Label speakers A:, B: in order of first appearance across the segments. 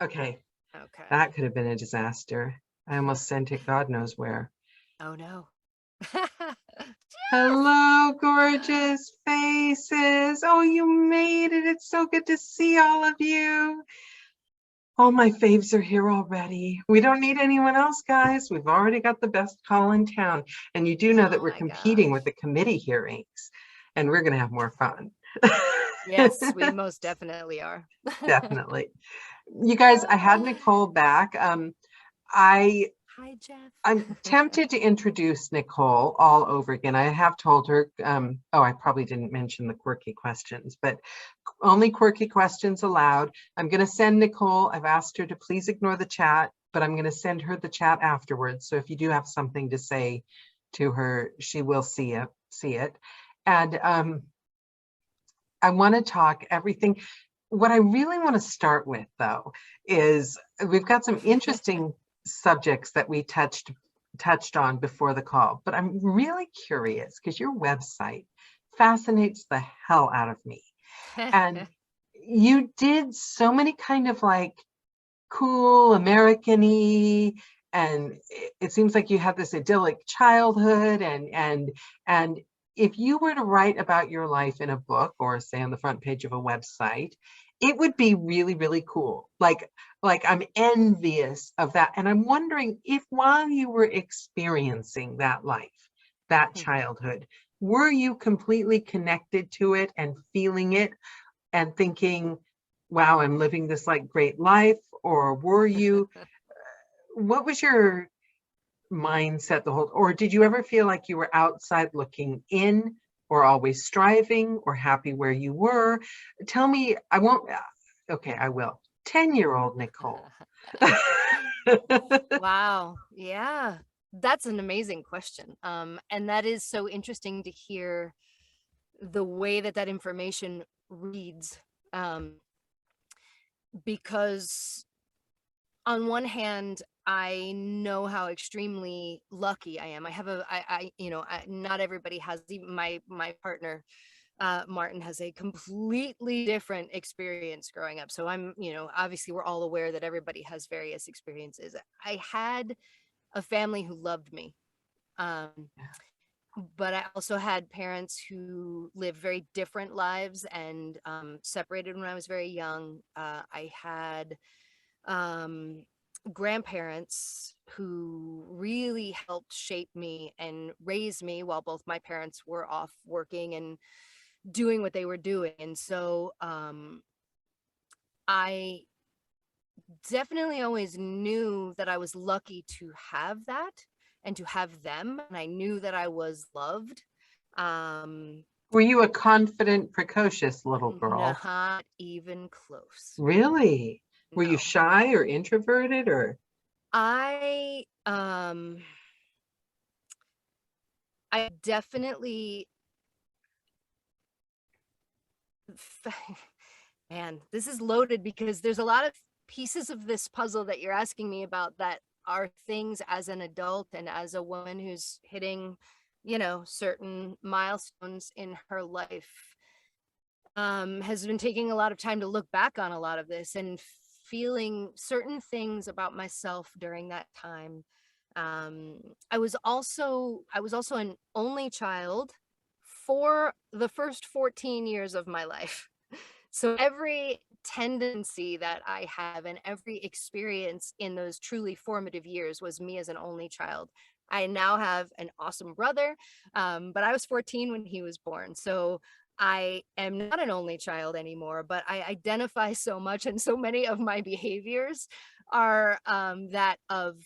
A: Okay,
B: Okay.
A: that could have been a disaster. I almost sent it God knows where.
B: Oh no.
A: Hello, gorgeous faces. Oh, you made it. It's so good to see all of you. All my faves are here already. We don't need anyone else, guys. We've already got the best call in town. And you do know that
B: Oh
A: we're
B: my
A: competing with
B: gosh.
A: the committee hearings, and we're going to have more fun.
B: Yes, we most definitely are.
A: Definitely. You guys, I had Nicole back. I
B: Hi, Jeff.
A: I'm tempted to introduce Nicole all over again. I have told her, I probably didn't mention the quirky questions, but only quirky questions allowed. I'm going to send Nicole, I've asked her to please ignore the chat, but I'm going to send her the chat afterwards. So if you do have something to say to her, she will see it. And I want to talk everything. What I really want to start with, though, is we've got some interesting subjects that we touched on before the call, but I'm really curious because your website fascinates the hell out of me. And you did so many kind of like cool American-y, and it seems like you had this idyllic childhood, and if you were to write about your life in a book or say on the front page of a website, it would be really, really cool. Like I'm envious of that. And I'm wondering if while you were experiencing that life, that childhood, were you completely connected to it and feeling it and thinking, wow, I'm living this like great life? Or were you, what was your mindset or did you ever feel like you were outside looking in, or always striving, or happy where you were? Tell me. I won't. Okay, I will. 10-year-old Nicole.
B: Wow. Yeah. That's an amazing question. And that is so interesting to hear the way that information reads. Because on one hand, I know how extremely lucky I am. I have not everybody has, even my partner, Martin, has a completely different experience growing up. So I'm, obviously we're all aware that everybody has various experiences. I had a family who loved me. But I also had parents who lived very different lives and separated when I was very young. I had grandparents who really helped shape me and raise me while both my parents were off working and doing what they were doing. And so I definitely always knew that I was lucky to have that and to have them. And I knew that I was loved.
A: Were you a confident, precocious little girl?
B: Not even close.
A: Really? Were you
B: No.
A: shy or introverted or?
B: I definitely, man, this is loaded because there's a lot of pieces of this puzzle that you're asking me about that are things as an adult and as a woman who's hitting, certain milestones in her life. Has been taking a lot of time to look back on a lot of this and feeling certain things about myself during that time. I was also an only child for the first 14 years of my life. So every tendency that I have and every experience in those truly formative years was me as an only child. I now have an awesome brother, but I was 14 when he was born. So I am not an only child anymore, but I identify so much, and so many of my behaviors are that of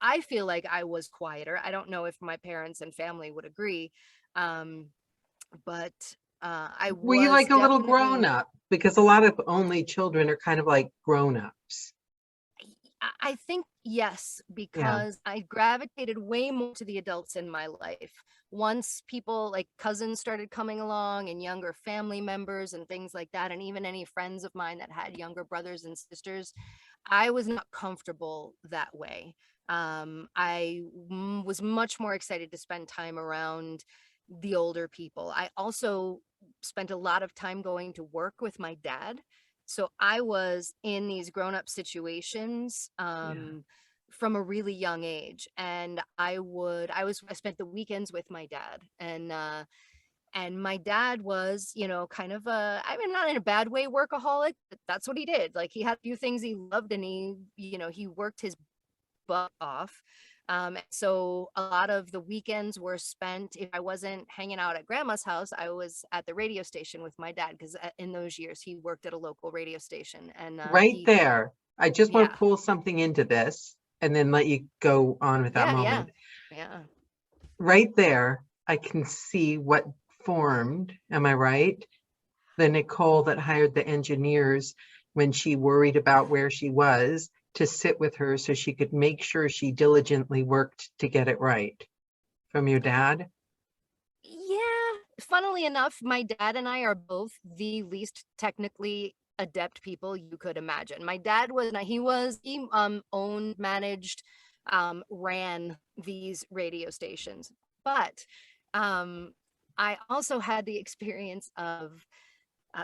B: I feel like I was quieter. I don't know if my parents and family would agree, but I
A: Were you
B: was
A: like a little grown
B: definitely.
A: up? Because a lot of only children are kind of like grown ups.
B: I think yes,
A: Yeah.
B: because I gravitated way more to the adults in my life. Once people like cousins started coming along and younger family members and things like that, and even any friends of mine that had younger brothers and sisters, I was not comfortable that way. I was much more excited to spend time around the older people. I also spent a lot of time going to work with my dad. So I was in these grown-up situations from a really young age, and I spent the weekends with my dad, and my dad was, you know, kind of I mean, not in a bad way, workaholic, but that's what he did. Like, he had a few things he loved, and he, you know, he worked his butt off. So a lot of the weekends were spent, if I wasn't hanging out at grandma's house, I was at the radio station with my dad, because in those years he worked at a local radio station. And
A: Right there. I just want
B: yeah,
A: to pull something into this and then let you go on with that
B: yeah.
A: moment. Right there, I can see what formed, am I right? The Nicole that hired the engineers when she worried about where she was to sit with her so she could make sure she diligently worked to get it right. From your dad?
B: Yeah, funnily enough, my dad and I are both the least technically adept people you could imagine. My dad he owned, managed, ran these radio stations. But I also had the experience of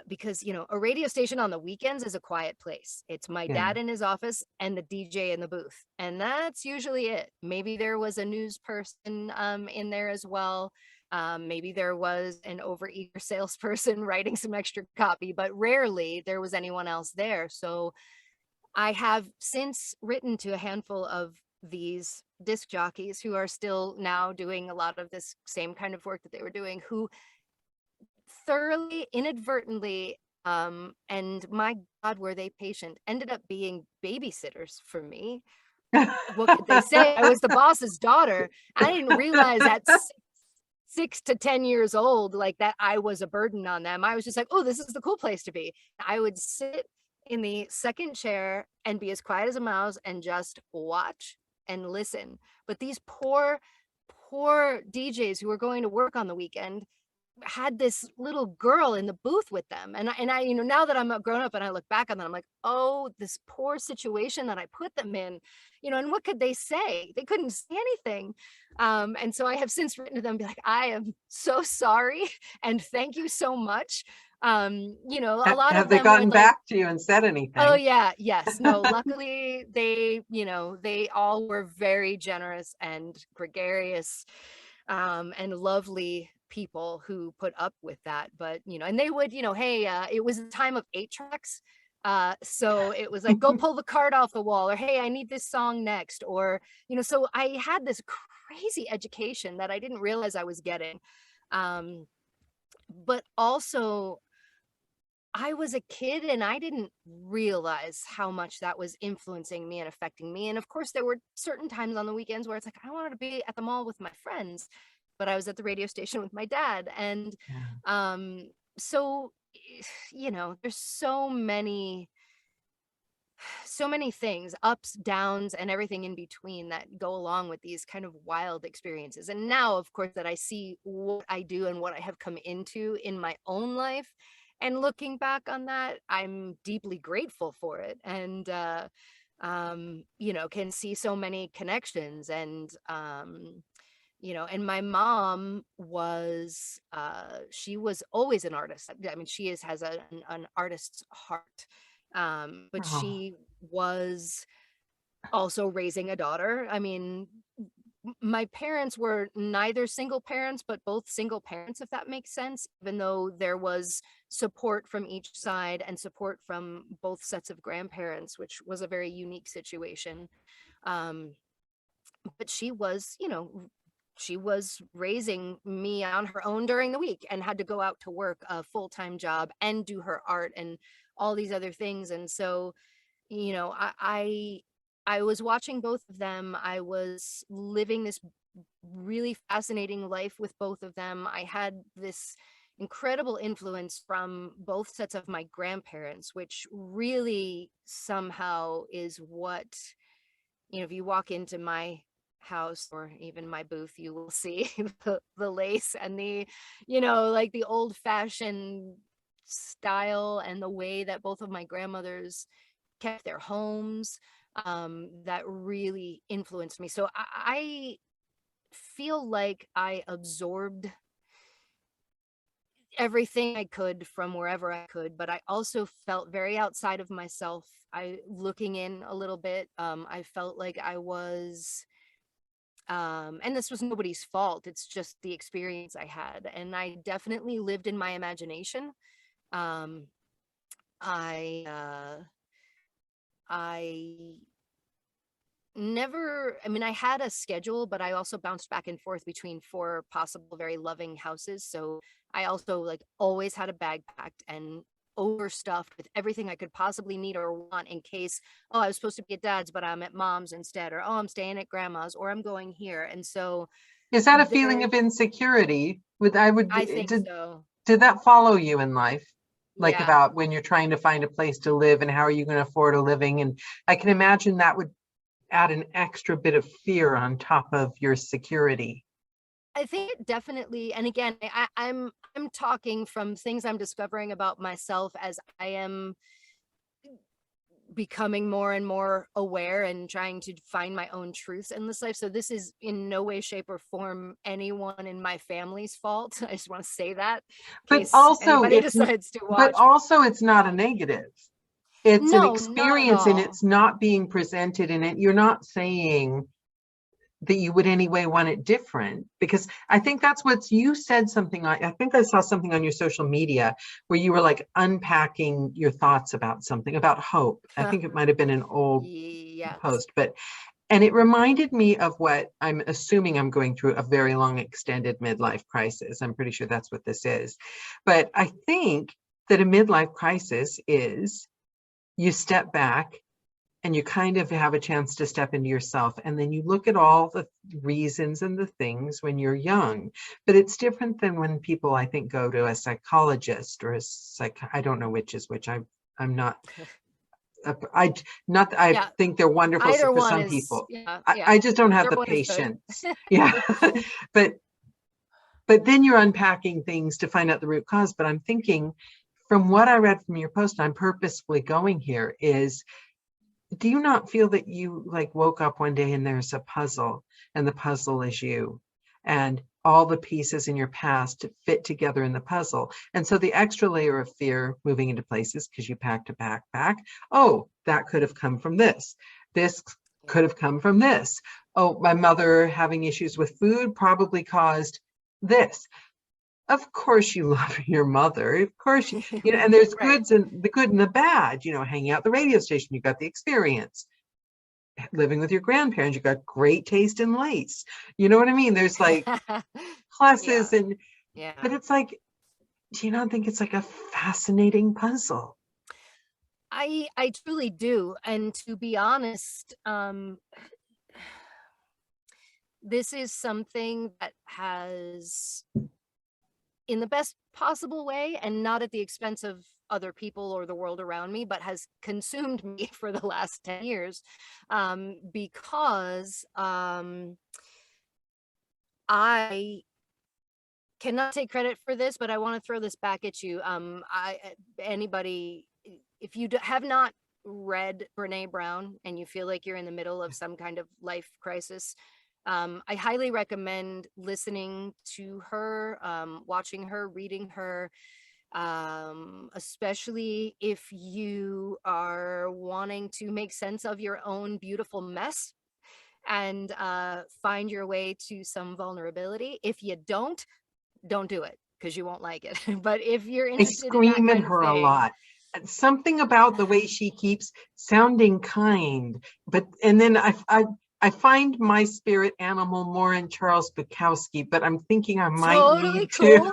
B: because, you know, a radio station on the weekends is a quiet place. It's my
A: Yeah.
B: dad in his office and the DJ in the booth, and that's usually it. Maybe there was a news person in there as well. Maybe there was an overeager salesperson writing some extra copy, but rarely there was anyone else there. So I have since written to a handful of these disc jockeys who are still now doing a lot of this same kind of work that they were doing, who thoroughly inadvertently, and my God, were they patient, ended up being babysitters for me. What could they say? I was the boss's daughter. I didn't realize at 6 to 10 years old, like, that I was a burden on them. I was just like, oh, this is the cool place to be. I would sit in the second chair and be as quiet as a mouse and just watch and listen. But these poor DJs who were going to work on the weekend had this little girl in the booth with them. And I, you know, now that I'm a grown up and I look back on that, I'm like, oh, this poor situation that I put them in, you know, and what could they say? They couldn't say anything. And so I have since written to them, be like, I am so sorry and thank you so much. You know, a lot
A: Have
B: of
A: they
B: them
A: gotten
B: would, like,
A: back to you and said anything?
B: oh yeah, yes, no, luckily they, you know, they all were very generous and gregarious, and lovely people who put up with that. But, you know, and they would, you know, hey, it was a time of 8 tracks. So it was like, go pull the card off the wall, or hey, I need this song next, or, you know, so I had this crazy education that I didn't realize I was getting. But also, I was a kid and I didn't realize how much that was influencing me and affecting me. And of course, there were certain times on the weekends where it's like, I wanted to be at the mall with my friends, but I was at the radio station with my dad. And
A: Yeah.
B: so, you know, there's so many things, ups, downs, and everything in between that go along with these kind of wild experiences. And now, of course, that I see what I do and what I have come into in my own life, and looking back on that, I'm deeply grateful for it. And, you know, can see so many connections. And, you know, and my mom was, she was always an artist. I mean, she has an artist's heart. But
A: Oh,
B: she was also raising a daughter. I mean, my parents were neither single parents, but both single parents, if that makes sense, even though there was support from each side and support from both sets of grandparents, which was a very unique situation. Um, but she was, you know, she was raising me on her own during the week and had to go out to work a full-time job and do her art and all these other things. And so, you know, I was watching both of them. I was living this really fascinating life with both of them. I had this incredible influence from both sets of my grandparents, which really somehow is what, you know, if you walk into my house or even my booth, you will see the lace and the, you know, like the old fashioned style and the way that both of my grandmothers kept their homes, that really influenced me. So I feel like I absorbed everything I could from wherever I could, but I also felt very outside of myself. Looking in a little bit, I felt like I was, and this was nobody's fault. It's just the experience I had. And I definitely lived in my imagination. Um, I I mean, I had a schedule, but I also bounced back and forth between 4 possible very loving houses. So I also like always had a bag packed and overstuffed with everything I could possibly need or want in case, oh, I was supposed to be at dad's, but I'm at mom's instead, or oh, I'm staying at grandma's, or I'm going here. And so
A: Is that a feeling of insecurity?
B: I think so.
A: Did that follow you in life? Like
B: Yeah.
A: about when you're trying to find a place to live and how are you going to afford a living? And I can imagine that would add an extra bit of fear on top of your security.
B: I think it definitely, and again, I'm talking from things I'm discovering about myself as I am becoming more and more aware and trying to find my own truths in this life. So this is in no way, shape, or form anyone in my family's fault. I just want to say that.
A: But also,
B: decides to watch.
A: But also, it's not a negative. It's an
B: No,
A: experience, and it's not being presented in it. You're not saying that you would anyway want it different, because I think that's what you said something. I think I saw something on your social media where you were like unpacking your thoughts about something about hope. I think it might have been an old post, and it reminded me of what I'm assuming I'm going through, a very long extended midlife crisis. I'm pretty sure that's what this is. But I think that a midlife crisis is you step back and you kind of have a chance to step into yourself. And then you look at all the reasons and the things when you're young. But it's different than when people, I think, go to a psychologist or I don't know which is which. I'm not. I think they're wonderful for some people. I just don't have the patience. Yeah. But then you're unpacking things to find out the root cause. But I'm thinking, from what I read from your post, I'm purposefully going here, is, do you not feel that you like woke up one day and there's a puzzle, and the puzzle is you, and all the pieces in your past fit together in the puzzle? And so the extra layer of fear moving into places because you packed a backpack. Oh, that could have come from this. This could have come from this. Oh, my mother having issues with food probably caused this. Of course you love your mother. Of course, and there's goods and the good and the bad, hanging out at the radio station, you got the experience. Living with your grandparents, you got great taste in lace. You know what I mean? There's like pluses but it's like, do you not think it's like a fascinating puzzle?
B: I truly do. And to be honest, this is something that has, in the best possible way and not at the expense of other people or the world around me, but has consumed me for the last 10 years, because I cannot take credit for this, but I want to throw this back at you. Anybody, if you have not read Brené Brown and you feel like you're in the middle of some kind of life crisis, I highly recommend listening to her, watching her, reading her, especially if you are wanting to make sense of your own beautiful mess and find your way to some vulnerability. If you don't do it, because you won't like it. But if you're interested,
A: I scream at her a lot. Something about the way she keeps sounding kind, and then I find my spirit animal more in Charles Bukowski, but I'm thinking I might need to.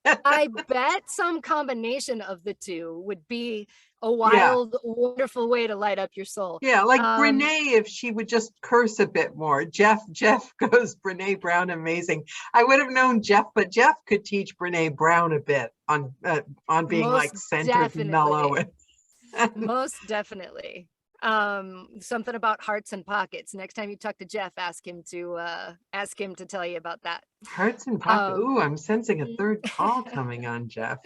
B: I bet some combination of the two would be a wild, wonderful way to light up your soul.
A: Yeah, like Brené, if she would just curse a bit more. Jeff goes, Brené Brown, amazing. I would have known Jeff, but Jeff could teach Brené Brown a bit on being like centered, mellow.
B: Most definitely. Something about hearts and pockets. Next time you talk to Jeff, ask him to tell you about that.
A: Hearts and pockets. Ooh, I'm sensing a third call coming on, Jeff.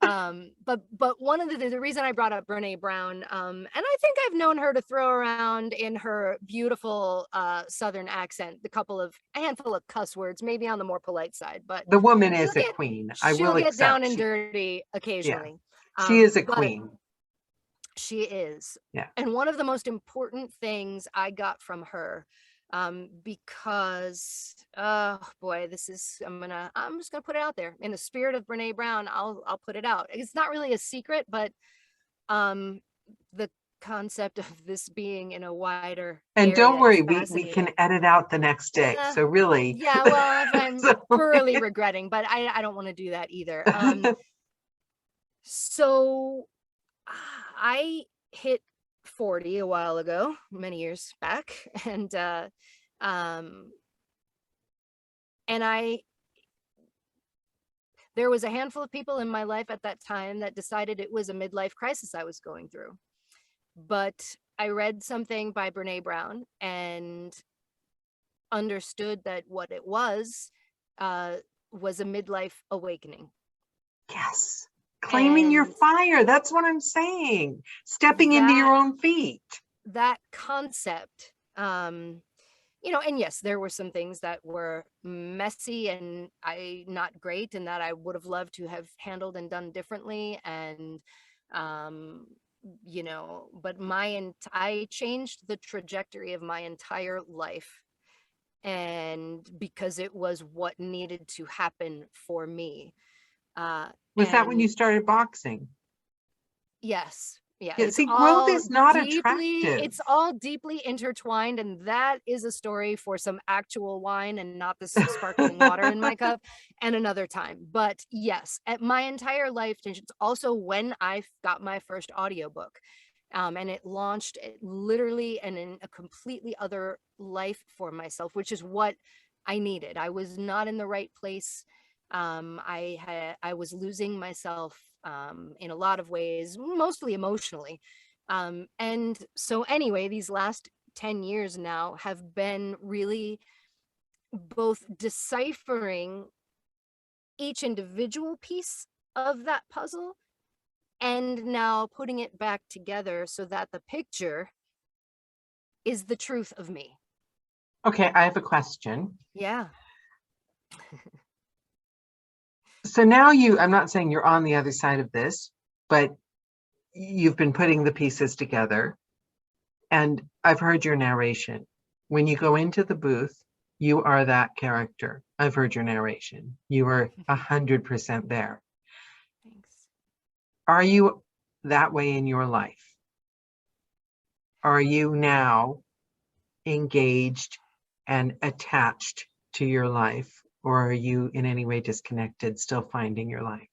B: But one of the reason I brought up Brene Brown, and I think I've known her to throw around in her beautiful Southern accent, a handful of cuss words, maybe on the more polite side, but
A: the woman is a queen. I will
B: she'll get down
A: accept.
B: and dirty occasionally.
A: She is a queen.
B: She is.
A: Yeah.
B: And one of the most important things I got from her, because boy, I'm just gonna put it out there in the spirit of Brene Brown. I'll put it out. It's not really a secret, but the concept of this being in a wider
A: and don't worry, we can edit out the next day. So really,
B: yeah, well, if I'm thoroughly regretting, but I don't want to do that either. So I hit 40 a while ago, many years back, and there was a handful of people in my life at that time that decided it was a midlife crisis I was going through. But I read something by Brene Brown and understood that what it was a midlife awakening.
A: Yes. Claiming your fire. That's what I'm saying. Stepping into your own feet. That
B: concept, and yes, there were some things that were messy and not great, and that I would have loved to have handled and done differently. And, but I changed the trajectory of my entire life. And because it was what needed to happen for me.
A: Was that when you started boxing?
B: Yes. Yeah.
A: See, growth is not attractive.
B: It's all deeply intertwined, and that is a story for some actual wine and not this sparkling water in my cup, and another time. But yes, at my entire life changed. It's also when I got my first audiobook. And it launched literally and in a completely other life for myself, which is what I needed. I was not in the right place. I was losing myself in a lot of ways, mostly emotionally. And so anyway, these last 10 years now have been really both deciphering each individual piece of that puzzle and now putting it back together so that the picture is the truth of me.
A: Okay, I have a question.
B: Yeah.
A: So now I'm not saying you're on the other side of this, but you've been putting the pieces together. And I've heard your narration. When you go into the booth, you are that character. I've heard your narration. You are 100% there.
B: Thanks.
A: Are you that way in your life? Are you now engaged and attached to your life? Or are you in any way disconnected, still finding your life?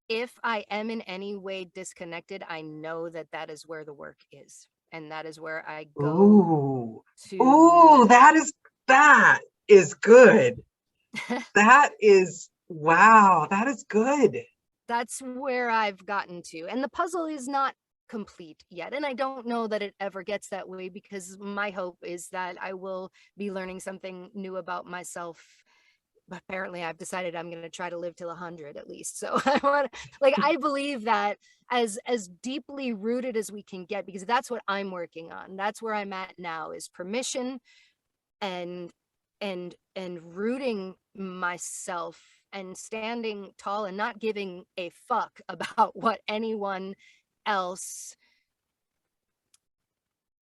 B: If I am in any way disconnected, I know that that is where the work is. And that is where I go to.
A: Ooh, that is good. That is, wow, that is good.
B: That's where I've gotten to. And the puzzle is not complete yet. And I don't know that it ever gets that way, because my hope is that I will be learning something new about myself. But apparently I've decided I'm going to try to live till 100 at least. So I believe that as deeply rooted as we can get, because that's what I'm working on. That's where I'm at now, is permission and rooting myself and standing tall and not giving a fuck about what anyone else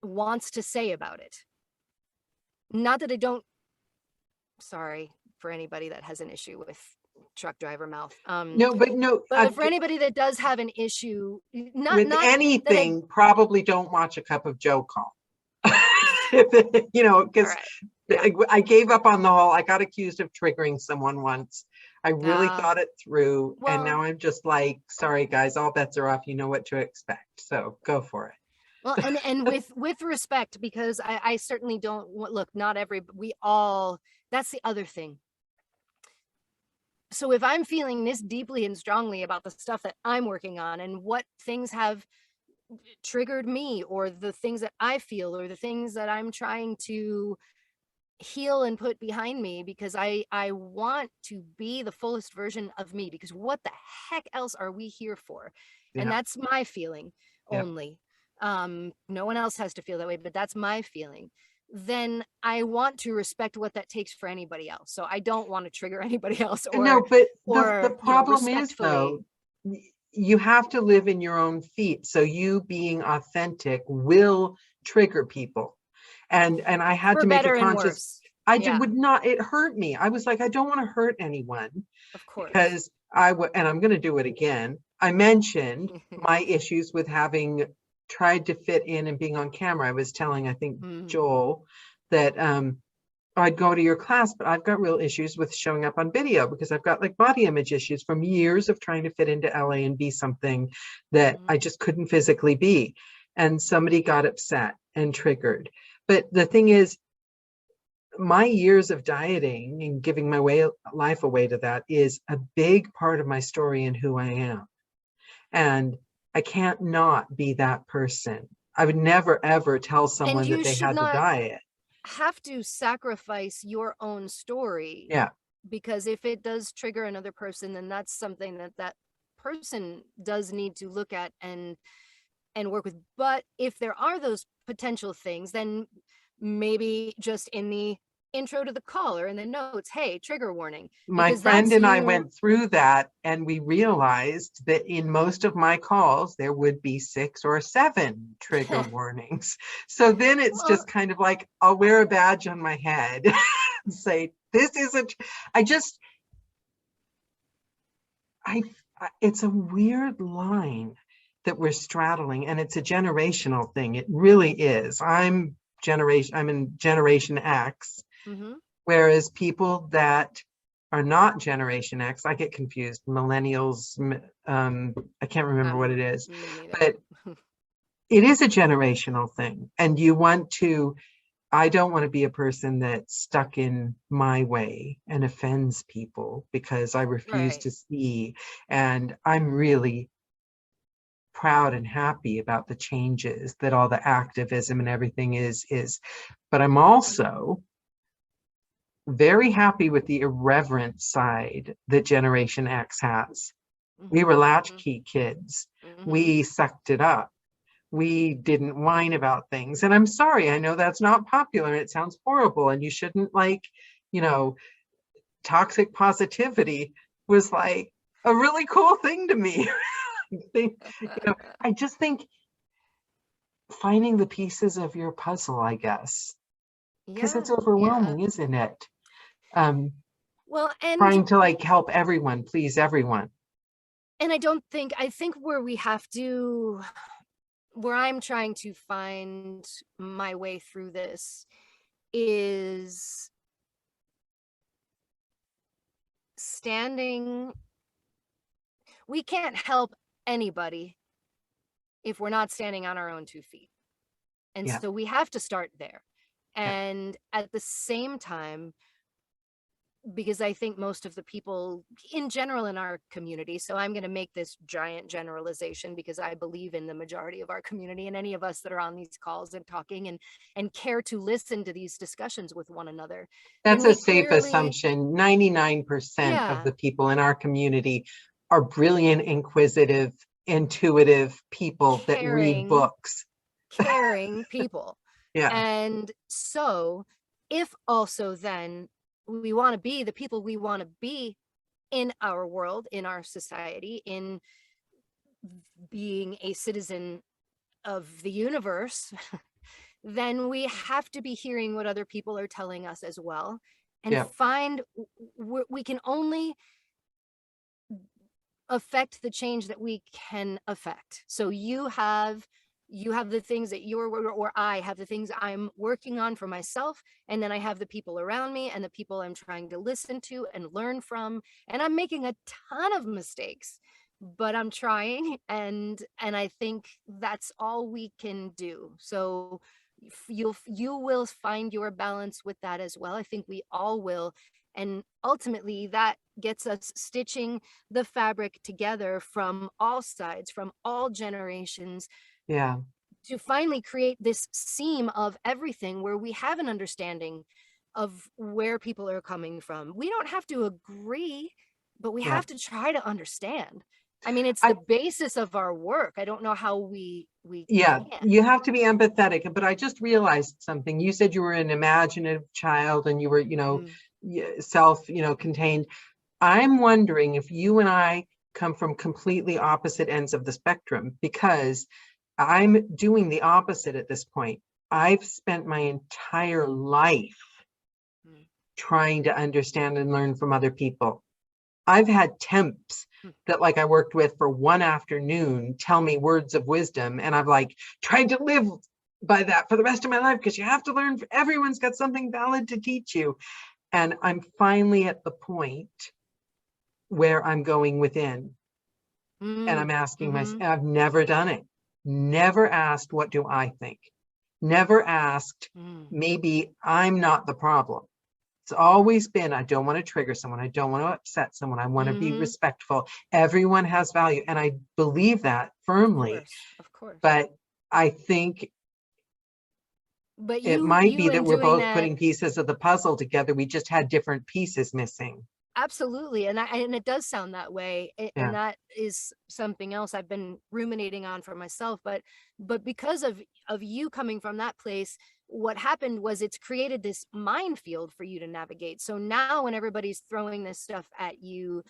B: wants to say about it. Not that I don't, sorry for anybody that has an issue with truck driver mouth. But for anybody that does have an issue, not
A: anything, probably don't watch A Cup of Joe call. Because I gave up on the whole. I got accused of triggering someone once. I really thought it through, and now I'm just like, sorry guys, all bets are off. You know what to expect, so go for it.
B: Well, and with respect, because I certainly don't look. Not we all. That's the other thing. So if I'm feeling this deeply and strongly about the stuff that I'm working on and what things have triggered me, or the things that I feel, or the things that I'm trying to heal and put behind me, because I want to be the fullest version of me, because what the heck else are we here for? And
A: Yeah.
B: that's my feeling
A: Yeah.
B: only. No one else has to feel that way, but that's my feeling. Then I want to respect what that takes for anybody else. So I don't want to trigger anybody else,
A: No, but the
B: you know,
A: problem is, though, you have to live in your own feet. So you being authentic will trigger people. And I had
B: for
A: to make a
B: better and
A: conscious,
B: worse.
A: I
B: Yeah,
A: would not, it hurt me. I was like, I don't want to hurt anyone,
B: of course.
A: because and I'm going to do it again. I mentioned my issues with having tried to fit in and being on camera. I was telling, I think, Joel, that I'd go to your class, but I've got real issues with showing up on video, because I've got like body image issues from years of trying to fit into LA and be something that I just couldn't physically be. And somebody got upset and triggered. But the thing is, my years of dieting and giving my life away to that is a big part of my story and who I am. And I can't not be that person. I would never, ever tell someone that they had to diet.
B: Have to sacrifice your own story.
A: Yeah.
B: Because if it does trigger another person, then that's something that person does need to look at and work with. But if there are those potential things, then maybe just in the intro to the call or in the notes, hey, trigger warning.
A: My friend and I went through that, and we realized that in most of my calls, there would be 6 or 7 trigger warnings. So then it's just kind of like, I'll wear a badge on my head and say, this isn't, it's a weird line that we're straddling, and it's a generational thing. It really is. I'm in Generation X, whereas people that are not Generation X, I get confused. Millennials, I can't remember what it is, but it is a generational thing. And I don't want to be a person that's stuck in my way and offends people because I refuse to see. And I'm really proud and happy about the changes that all the activism and everything is. But I'm also very happy with the irreverent side that Generation X has. We were latchkey kids. We sucked it up. We didn't whine about things. And I'm sorry, I know that's not popular. It sounds horrible, and you shouldn't, toxic positivity was like a really cool thing to me. I just think finding the pieces of your puzzle, I guess, because it's overwhelming, isn't it?
B: Well, and
A: trying to help everyone, please everyone.
B: And I think where I'm trying to find my way through this is we can't help anybody if we're not standing on our own 2 feet. And so we have to start there. And at the same time, because I think most of the people in general in our community, so I'm going to make this giant generalization because I believe in the majority of our community and any of us that are on these calls and talking and care to listen to these discussions with one another.
A: That's a safe assumption. 99% of the people in our community are brilliant, inquisitive, intuitive people that read books.
B: Caring people. And so if also then we want to be the people we want to be in our world, in our society, in being a citizen of the universe, then we have to be hearing what other people are telling us as well, and we can only affect the change that we can affect. So you have the things that or I have the things I'm working on for myself. And then I have the people around me and the people I'm trying to listen to and learn from. And I'm making a ton of mistakes, but I'm trying. And I think that's all we can do. So you will find your balance with that as well. I think we all will. And ultimately that gets us stitching the fabric together from all sides, from all generations, to finally create this seam of everything where we have an understanding of where people are coming from. We don't have to agree, but we
A: Yeah.
B: have to try to understand. I mean, it's
A: I-
B: the basis of our work. I don't know how we
A: Yeah,
B: can.
A: you have to be empathetic. But I just realized something. You said you were an imaginative child and you were, self, contained. I'm wondering if you and I come from completely opposite ends of the spectrum, because I'm doing the opposite at this point. I've spent my entire life trying to understand and learn from other people. I've had temps that like I worked with for one afternoon tell me words of wisdom, and I've like tried to live by that for the rest of my life, because you have to learn. Everyone's got something valid to teach you. And I'm finally at the point where I'm going within and I'm asking myself, I've never done it. Never asked, what do I think? Never asked, maybe I'm not the problem. It's always been, I don't want to trigger someone. I don't want to upset someone. I want to be respectful. Everyone has value. And I believe that firmly.
B: Of course.
A: But I think it might be that we're both putting pieces of the puzzle together. We just had different pieces missing.
B: Absolutely. And it does sound that way. And that is something else I've been ruminating on for myself. But because of you coming from that place, what happened was it's created this minefield for you to navigate. So now when everybody's throwing this stuff at you,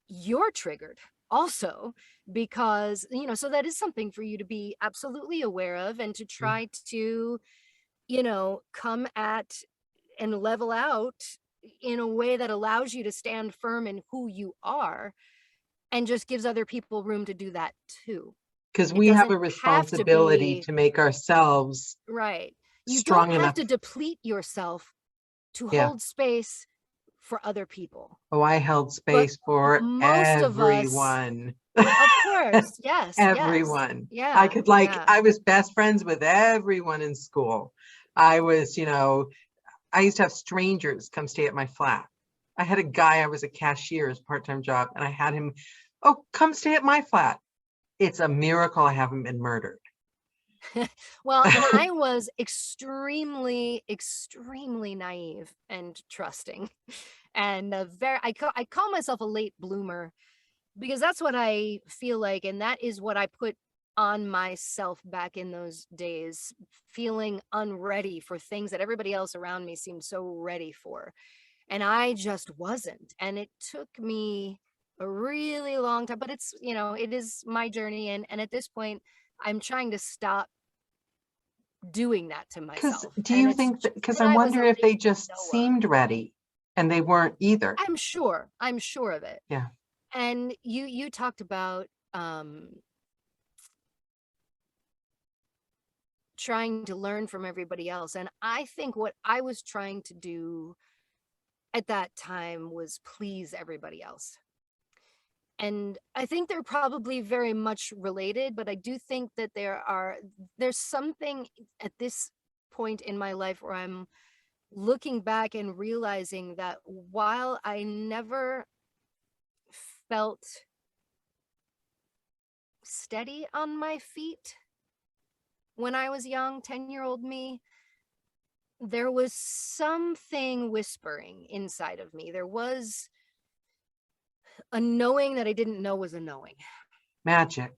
B: you're triggered also, because, so that is something for you to be absolutely aware of and to try to, come at and level out in a way that allows you to stand firm in who you are, and just gives other people room to do that too.
A: Because we have a responsibility to make ourselves
B: right. You
A: strong
B: don't have
A: enough
B: to deplete yourself to hold space for other people.
A: Oh, I held space for
B: most
A: everyone.
B: Of course, yes.
A: Everyone.
B: Yeah.
A: I could I was best friends with everyone in school. I was, I used to have strangers come stay at my flat. I had a guy, I was a cashier, his part-time job, and I had him, come stay at my flat. It's a miracle I haven't been murdered.
B: Well, and I was extremely, extremely naive and trusting, and I call myself a late bloomer, because that's what I feel like, and that is what I put on myself back in those days, feeling unready for things that everybody else around me seemed so ready for, and I just wasn't. And it took me a really long time, but it's, it is my journey, and at this point I'm trying to stop doing that to myself.
A: Do you think that, because I wonder if they just seemed ready and they weren't either?
B: I'm sure of it.
A: Yeah.
B: And you talked about trying to learn from everybody else, and I think what I was trying to do at that time was please everybody else. And I think they're probably very much related, but I do think that there's something at this point in my life where I'm looking back and realizing that while I never felt steady on my feet when I was young, 10-year-old me, there was something whispering inside of me. There was a knowing that I didn't know was a knowing.
A: Magic.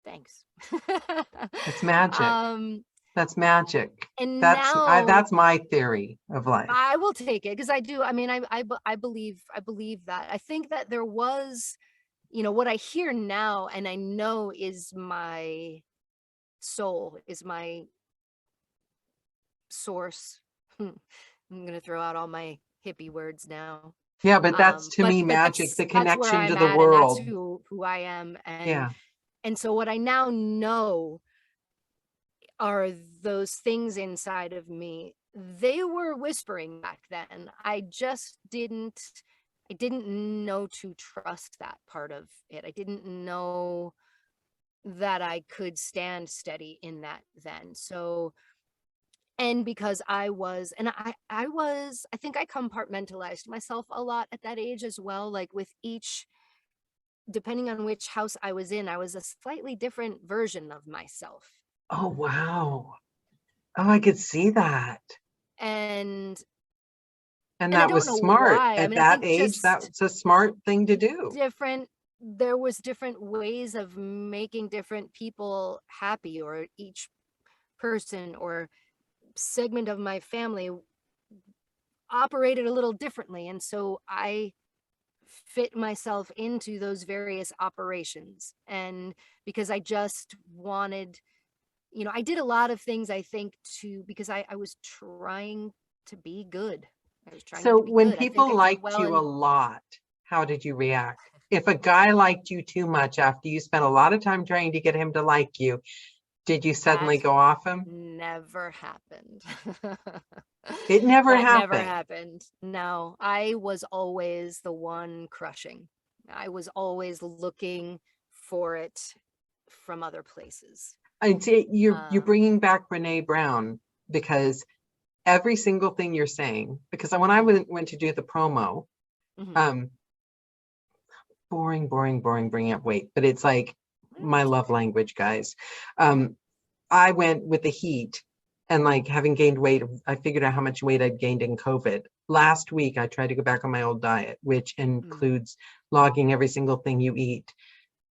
B: Thanks.
A: It's magic. That's magic.
B: And
A: that's my theory of life.
B: I will take it, because I do. I mean, I believe that. I think that there was, what I hear now, and I know is my soul, is my source. I'm going to throw out all my hippie words now.
A: Yeah, but that's to me magic, the connection to the world.
B: That's who I am. And so what I now know are those things inside of me. They were whispering back then. I just didn't know to trust that part of it. I didn't know that I could stand steady in that then. So, and because I think I compartmentalized myself a lot at that age as well. Like with each, depending on which house I was in, I was a slightly different version of myself.
A: Oh, wow. Oh, I could see that.
B: And
A: And
B: I
A: that
B: don't
A: was
B: know
A: smart.
B: why. I
A: At
B: mean, I
A: that
B: think
A: age,
B: just
A: that's a smart thing to do.
B: there was different ways of making different people happy, or each person or segment of my family operated a little differently. And so I fit myself into those various operations. And because I just wanted, I did a lot of things, I think, because I was trying to be good. I was trying
A: So
B: to be
A: when
B: good. I think
A: people
B: I did
A: liked
B: well
A: you a
B: in
A: lot, how did you react? If a guy liked you too much after you spent a lot of time trying to get him to like you, did you suddenly
B: that.
A: go off him?
B: Never happened.
A: It never
B: That never
A: happened.
B: happened. No, I was always the one crushing. I was always looking for it from other places.
A: I'd say you're
B: Um,
A: bringing back Brene Brown, because every single thing you're saying, because when I went to do the promo,
B: mhm.
A: um, boring, bringing up weight, but it's like my love language, guys. I went with the heat, and like having gained weight, I figured out how much weight I'd gained in COVID. Last week, I tried to go back on my old diet, which includes logging every single thing you eat,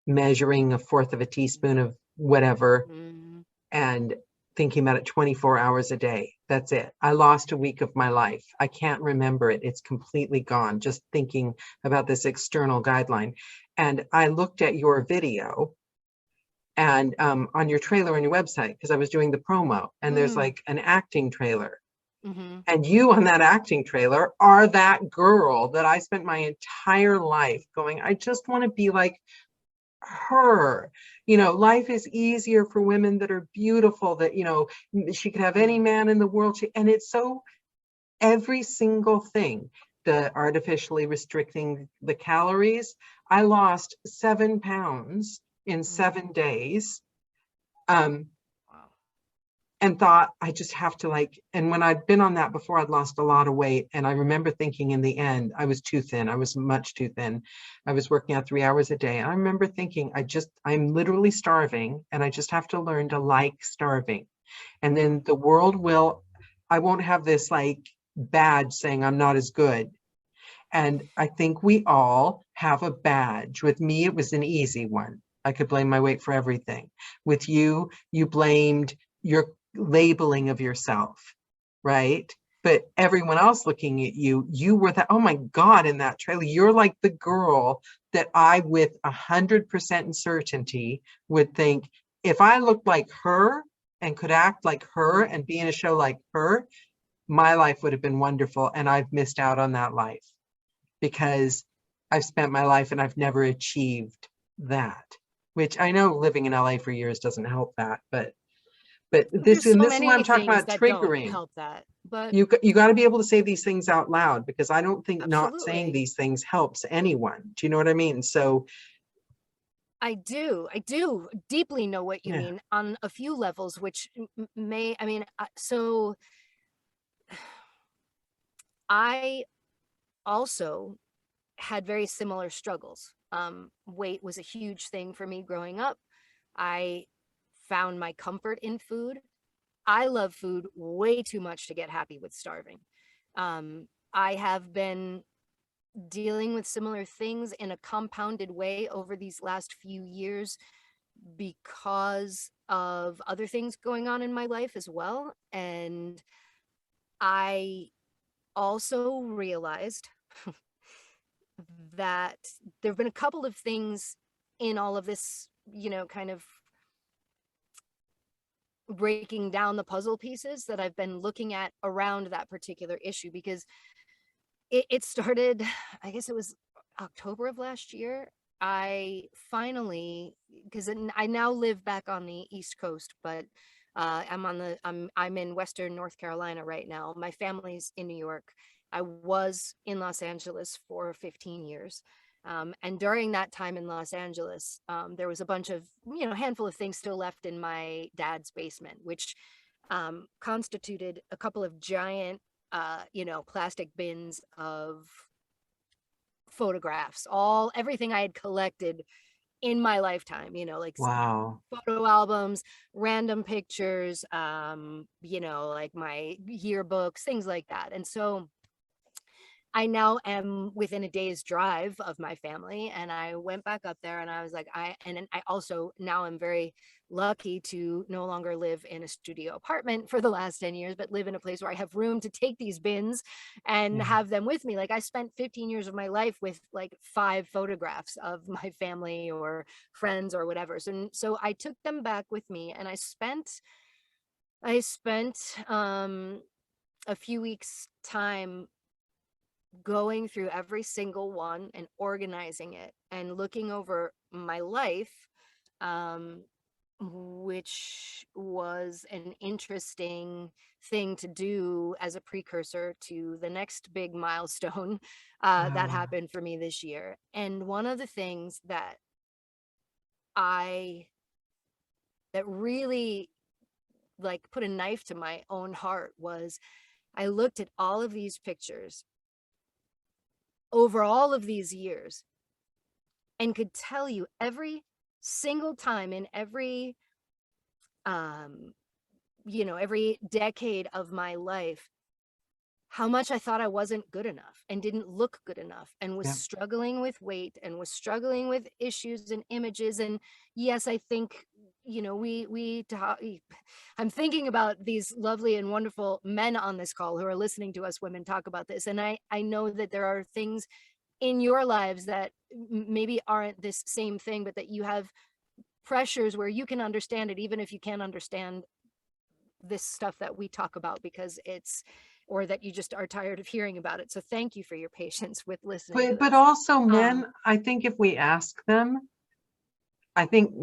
A: measuring 1/4 of a teaspoon of whatever,
B: Mhm.
A: and thinking about it 24 hours a day. That's it. I lost a week of my life. I can't remember it. It's completely gone, just thinking about this external guideline. And I looked at your video and on your trailer on your website, because I was doing the promo, and there's like an acting trailer.
B: Mhm.
A: And you on that acting trailer are that girl that I spent my entire life going, I just want to be like her. Life is easier for women that are beautiful, that she could have any man in the world. And it's so, every single thing, the artificially restricting the calories, I lost 7 pounds in 7 days,
B: Wow.
A: and thought I just have to and when I'd been on that before, I'd lost a lot of weight. And I remember thinking in the end, I was too thin. I was much too thin. I was working out 3 hours a day. And I remember thinking, I'm literally starving, and I just have to learn to like starving. And then the world I won't have this badge saying I'm not as good. And I think we all have a badge. With me, it was an easy one. I could blame my weight for everything. With you, you blamed your labeling of yourself, right? But everyone else looking at you, you were that, oh my God, in that trailer, you're like the girl that I, with 100% certainty, would think, if I looked like her and could act like her and be in a show like her, my life would have been wonderful. And I've missed out on that life, because I've spent my life and I've never achieved that, which I know living in LA for years doesn't help that, but this
B: There's so
A: is what
B: many
A: I'm talking
B: things
A: about,
B: that don't
A: triggering.
B: help that, but
A: You got to be able to say these things out loud, because I don't think not saying
B: absolutely.
A: these things helps anyone. Do you know what I mean? So
B: I do deeply know what you
A: yeah.
B: mean on a few levels, which so I also had very similar struggles. Weight was a huge thing for me growing up. I found my comfort in food. I love food way too much to get happy with starving. I have been dealing with similar things in a compounded way over these last few years because of other things going on in my life as well. And I also realized that there have been a couple of things in all of this, kind of breaking down the puzzle pieces that I've been looking at around that particular issue, because it started, I guess it was October of last year. I finally, because I now live back on the East Coast, but I'm in Western North Carolina right now. My family's in New York. I was in Los Angeles for 15 years. And during that time in Los Angeles, there was a bunch of, handful of things still left in my dad's basement, which constituted a couple of giant, plastic bins of photographs, everything I had collected in my lifetime, you know, like
A: Wow.
B: photo albums, random pictures, you know, like my yearbooks, things like that. And so I now am within a day's drive of my family, and I went back up there and I was like, and then I also now am very lucky to no longer live in a studio apartment for the last 10 years, but live in a place where I have room to take these bins and
A: Yeah.
B: have them with me. Like I spent 15 years of my life with like 5 photographs of my family or friends or whatever. So I took them back with me, and I spent a few weeks time going through every single one and organizing it and looking over my life, which was an interesting thing to do as a precursor to the next big milestone that
A: Wow.
B: happened for me this year. And one of the things that really like put a knife to my own heart was I looked at all of these pictures over all of these years and could tell you every single time in every you know, every decade of my life, how much I thought I wasn't good enough and didn't look good enough and was
A: Yeah.
B: struggling with weight and was struggling with issues and images. And yes, I think, you know, I'm thinking about these lovely and wonderful men on this call who are listening to us women talk about this. And I know that there are things in your lives that maybe aren't this same thing, but that you have pressures where you can understand it, even if you can't understand this stuff that we talk about because or that you just are tired of hearing about it. So thank you for your patience with listening to
A: But
B: this.
A: also men, I think if we ask them, I think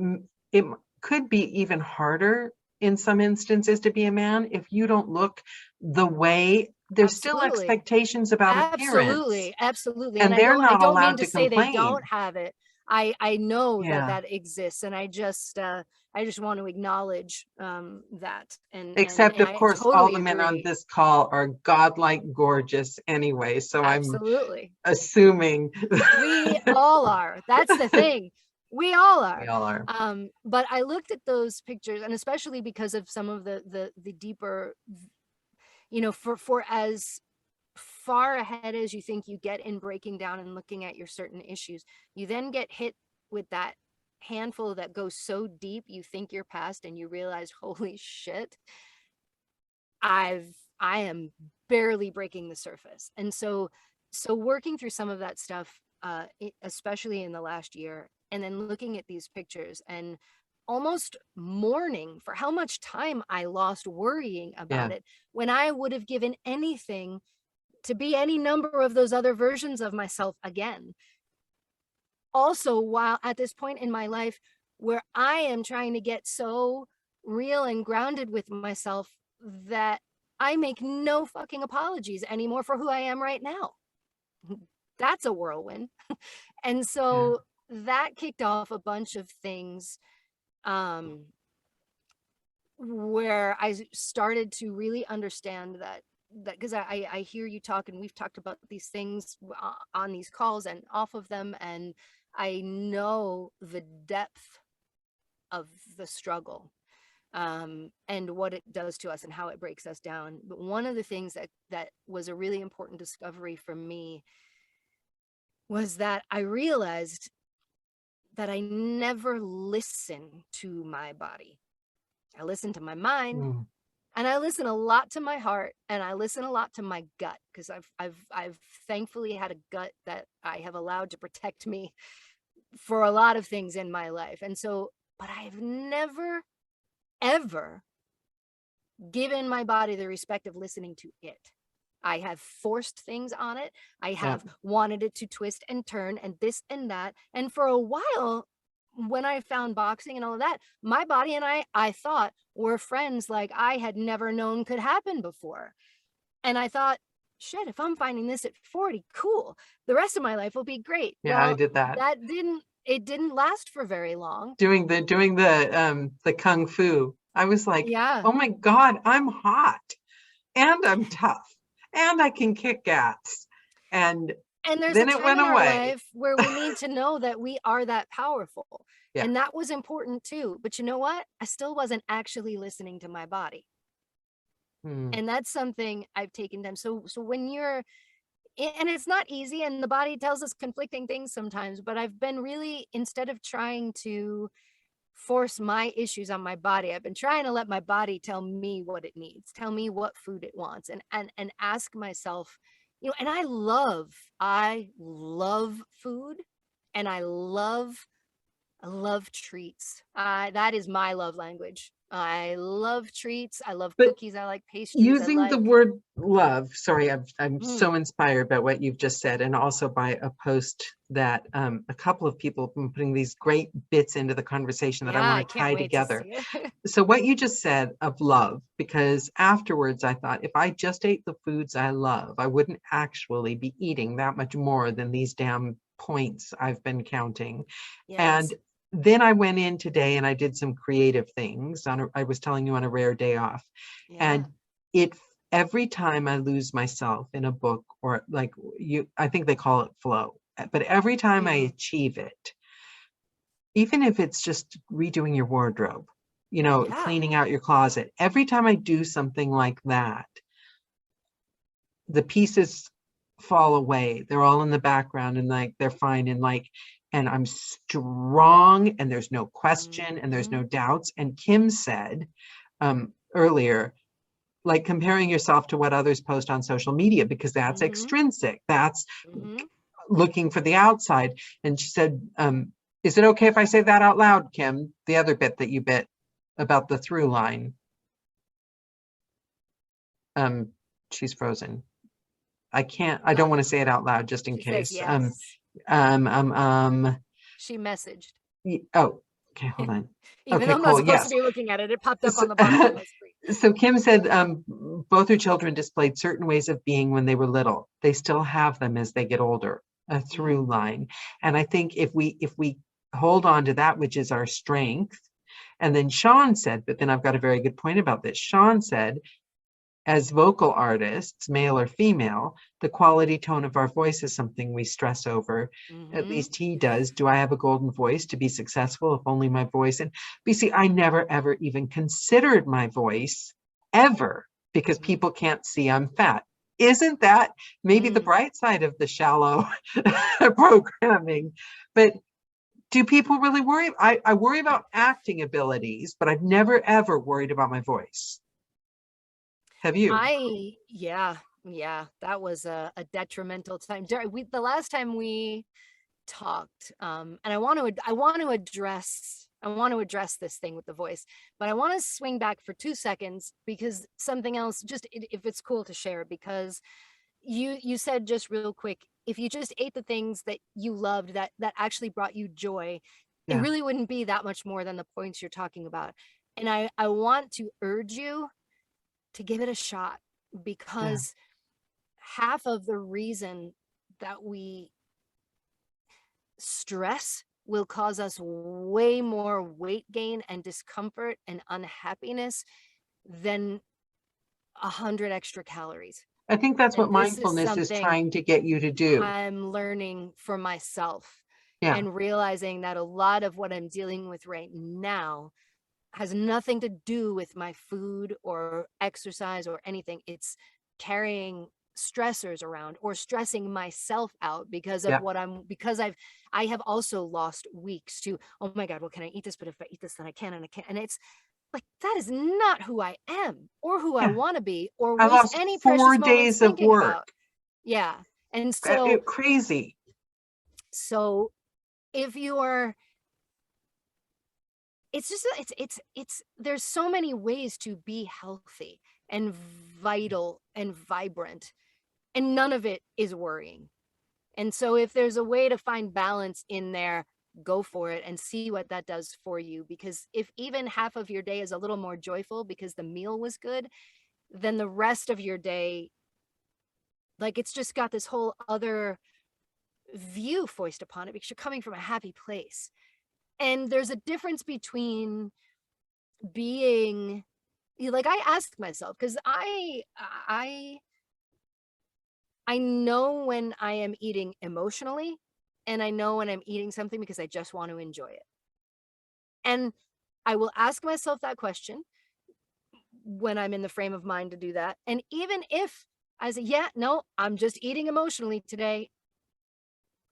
A: it could be even harder in some instances to be a man if you don't look the way. There's still expectations about appearance.
B: Absolutely.
A: And they're not
B: I don't mean
A: allowed
B: to
A: to
B: say they
A: complain.
B: don't have it. I know
A: Yeah.
B: that exists, and I just want to acknowledge that.
A: Except, of
B: I
A: course,
B: totally
A: all the men on
B: agree.
A: this call are godlike gorgeous anyway. So
B: Absolutely.
A: I'm assuming
B: We all are. That's the thing. We all are.
A: we all are.
B: But I looked at those pictures, and especially because of some of the deeper, you know, for as far ahead as you think you get in breaking down and looking at your certain issues, you then get hit with that handful that goes so deep you think you're past and you realize, holy shit, I am barely breaking the surface. And so working through some of that stuff, especially in the last year, and then looking at these pictures and almost mourning for how much time I lost worrying about it when I would have given anything to be any number of those other versions of myself again. Also, while at this point in my life where I am trying to get so real and grounded with myself that I make no fucking apologies anymore for who I am right now. That's a whirlwind. And so that kicked off a bunch of things where I started to really understand that because I hear you talk, and we've talked about these things on these calls and off of them, and I know the depth of the struggle and what it does to us and how it breaks us down. But one of the things that was a really important discovery for me was that I realized that I never listen to my body. I listen to my mind, and I listen a lot to my heart, and I listen a lot to my gut, because I've thankfully had a gut that I have allowed to protect me for a lot of things in my life. And so, but I've never, ever given my body the respect of listening to it. I have forced things on it. I have wanted it to twist and turn and this and that. And for a while, when I found boxing and all of that, my body and I thought were friends like I had never known could happen before. And I thought, shit, if I'm finding this at 40, cool. The rest of my life will be great.
A: Yeah, well, I did that.
B: It didn't last for very long.
A: Doing the kung fu, I was like, oh my God, I'm hot and I'm tough and I can kick ass. And
B: And there's a
A: then it
B: time
A: went
B: in our
A: away.
B: life where we need to know that we are that powerful.
A: Yeah.
B: And that was important too. But you know what? I still wasn't actually listening to my body. And that's something I've taken time. So when you're, and it's not easy, and the body tells us conflicting things sometimes, but I've been really, instead of trying to force my issues on my body, I've been trying to let my body tell me what it needs, tell me what food it wants, and ask myself, you know, and I love food, and I love treats. That is my love language. I love treats. I love
A: But
B: cookies. I like pastries.
A: using the word love, sorry, I'm so inspired by what you've just said, and also by a post that a couple of people have been putting these great bits into the conversation that I want to tie together. So what you just said of love, because afterwards I thought, if I just ate the foods I love, I wouldn't actually be eating that much more than these damn points I've been counting.
B: Yes.
A: And then I went in today and I did some creative things. I was telling you, on a rare day off.
B: Yeah.
A: And every time I lose myself in a book, or like I think they call it flow, but every time I achieve it, even if it's just redoing your wardrobe, you know, cleaning out your closet, every time I do something like that, the pieces fall away. They're all in the background, and like they're fine, and like, and I'm strong, and there's no question, and there's no doubts. And Kim said earlier, like, comparing yourself to what others post on social media, because that's extrinsic, that's looking for the outside. And she said, is it okay if I say that out loud, Kim? The other bit that you bit about the through line. She's frozen. I don't want to say it out loud just in case.
B: Yes. She messaged.
A: Oh, okay, hold on.
B: Even though I'm not supposed to be looking at it, it popped up on the bottom of my screen.
A: So Kim said both her children displayed certain ways of being when they were little. They still have them as they get older, a through line. And I think if we hold on to that, which is our strength. And then Sean said, but then I've got a very good point about this. Sean said, as vocal artists, male or female, the quality tone of our voice is something we stress over. At least he does. Do I have a golden voice to be successful? If only my voice. And BC, I never, ever even considered my voice ever, because people can't see I'm fat. Isn't that maybe the bright side of the shallow programming? But do people really worry? I worry about acting abilities, but I've never, ever worried about my voice. Have you?
B: Yeah, that was a detrimental time. The last time we talked, and I want to address this thing with the voice, but I want to swing back for 2 seconds, because something else, just if it's cool to share, because you said just real quick, if you just ate the things that you loved, that actually brought you joy, it really wouldn't be that much more than the points you're talking about. And I want to urge you to give it a shot, because half of the reason that we stress will cause us way more weight gain and discomfort and unhappiness than 100 extra calories.
A: I think that's what mindfulness is trying to get you to do.
B: I'm learning for myself and realizing that a lot of what I'm dealing with right now has nothing to do with my food or exercise or anything. It's carrying stressors around or stressing myself out because of I have also lost weeks to, oh my God, well, can I eat this? But if I eat this, then I can, and I can't. And it's like, that is not who I am or who I want to be, or waste any precious moments
A: 4 days of work.
B: About. Yeah. And so
A: crazy.
B: So if you are, it's just, it's, there's so many ways to be healthy and vital and vibrant, and none of it is worrying. And so if there's a way to find balance in there, go for it and see what that does for you. Because if even half of your day is a little more joyful because the meal was good, then the rest of your day, like, it's just got this whole other view foisted upon it because you're coming from a happy place. And there's a difference between being, like, I asked myself, because I I know when I am eating emotionally, and I know when I'm eating something because I just want to enjoy it. And I will ask myself that question when I'm in the frame of mind to do that. And even if I say, yeah, no, I'm just eating emotionally today.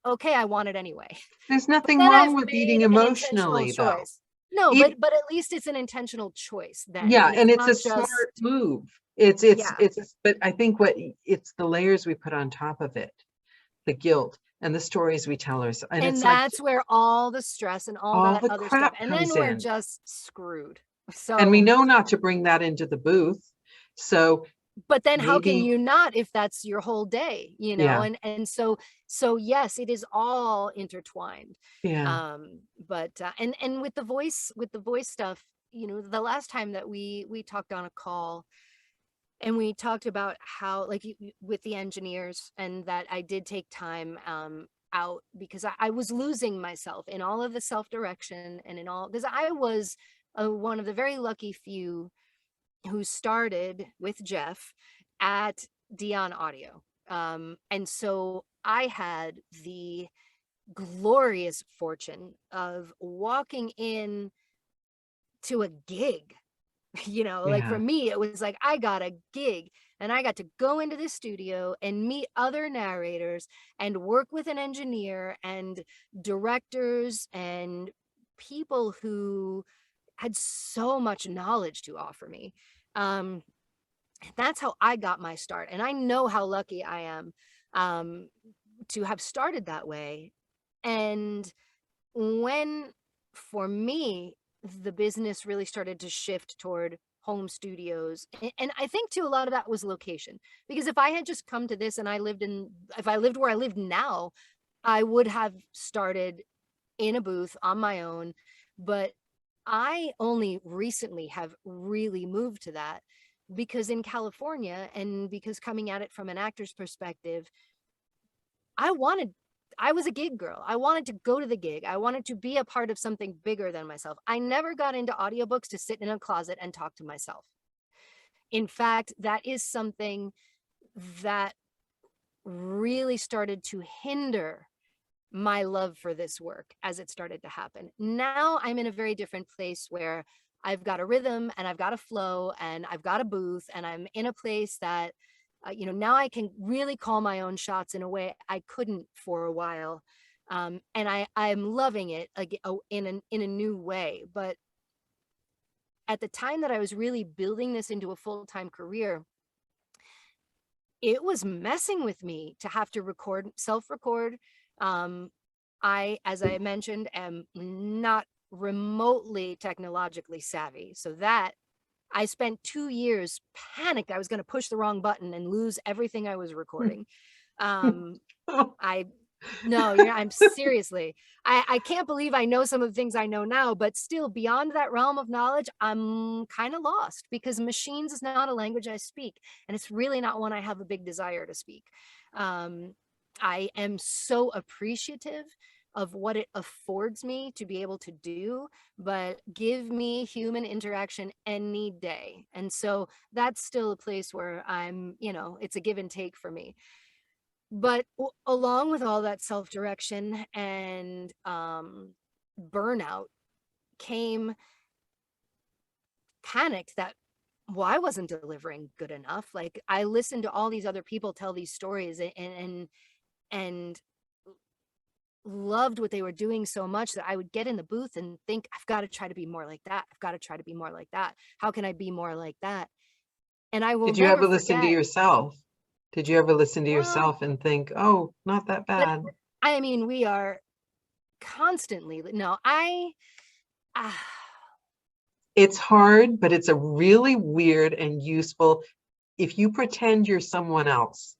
B: Okay, I want it anyway.
A: There's
B: But
A: nothing
B: then
A: wrong
B: I've
A: with
B: made
A: eating
B: an intentional
A: emotionally, though.
B: choice. No,
A: Even,
B: but at least it's an intentional choice then.
A: yeah,
B: And
A: and
B: it's
A: it's a
B: not
A: smart
B: just,
A: move.
B: yeah.
A: But I think it's the layers we put on top of it, the guilt and the stories we tell ourselves. And
B: And
A: it's like
B: that's where all the stress and all
A: all
B: that
A: the
B: other stuff.
A: crap
B: And then
A: comes
B: we're
A: in.
B: just screwed.
A: And we
B: So,
A: know not to bring that into the booth. So
B: but then how can
A: maybe,
B: you not if that's your whole day,
A: yeah,
B: and so yes, it is all intertwined.
A: yeah,
B: But and with the voice stuff, the last time that we talked on a call, and we talked about how, like, with the engineers, and that I did take time out because I was losing myself in all of the self-direction, and in all, because I was one of the very lucky few who started with Jeff at Dion Audio. And so I had the glorious fortune of walking in to a gig. Like, for
A: yeah,
B: me, it was like I got a gig and I got to go into the studio and meet other narrators and work with an engineer and directors and people who had so much knowledge to offer me. Um, that's how I got my start. And I know how lucky I am um, to have started that way. And when, for me, the business really started to shift toward home studios, and I think too, a lot of that was location, because if I had just come to this and if I lived where I live now, I would have started in a booth on my own. But I only recently have really moved to that, because in California, and because coming at it from an actor's perspective, I was a gig girl. I wanted to go to the gig. I wanted to be a part of something bigger than myself. I never got into audiobooks to sit in a closet and talk to myself. In fact, that is something that really started to hinder my love for this work as it started to happen. Now I'm in a very different place where I've got a rhythm and I've got a flow and I've got a booth, and I'm in a place that, now I can really call my own shots in a way I couldn't for a while. And I'm loving it, like, in a new way. But at the time that I was really building this into a full-time career, it was messing with me to have to self-record. As I mentioned, am not remotely technologically savvy. So that I spent 2 years panicked I was going to push the wrong button and lose everything I was recording. I'm seriously, I can't believe I know some of the things I know now, but still, beyond that realm of knowledge, I'm kind of lost, because machines is not a language I speak, and it's really not one I have a big desire to speak. I am so appreciative of what it affords me to be able to do, but give me human interaction any day. And so that's still a place where it's a give and take for me. But along with all that self-direction and burnout came panic that, well, I wasn't delivering good enough. Like, I listened to all these other people tell these stories and loved what they were doing so much that I would get in the booth and think, I've got to try to be more like that. I've got to try to be more like that. How can I be more like that? And I will
A: did you
B: never
A: ever listen to
B: forget. Well,
A: yourself and think, oh, not that
B: but
A: bad?
B: I mean, we are constantly, no,
A: It's hard, but it's a really weird and useful, if you pretend you're someone else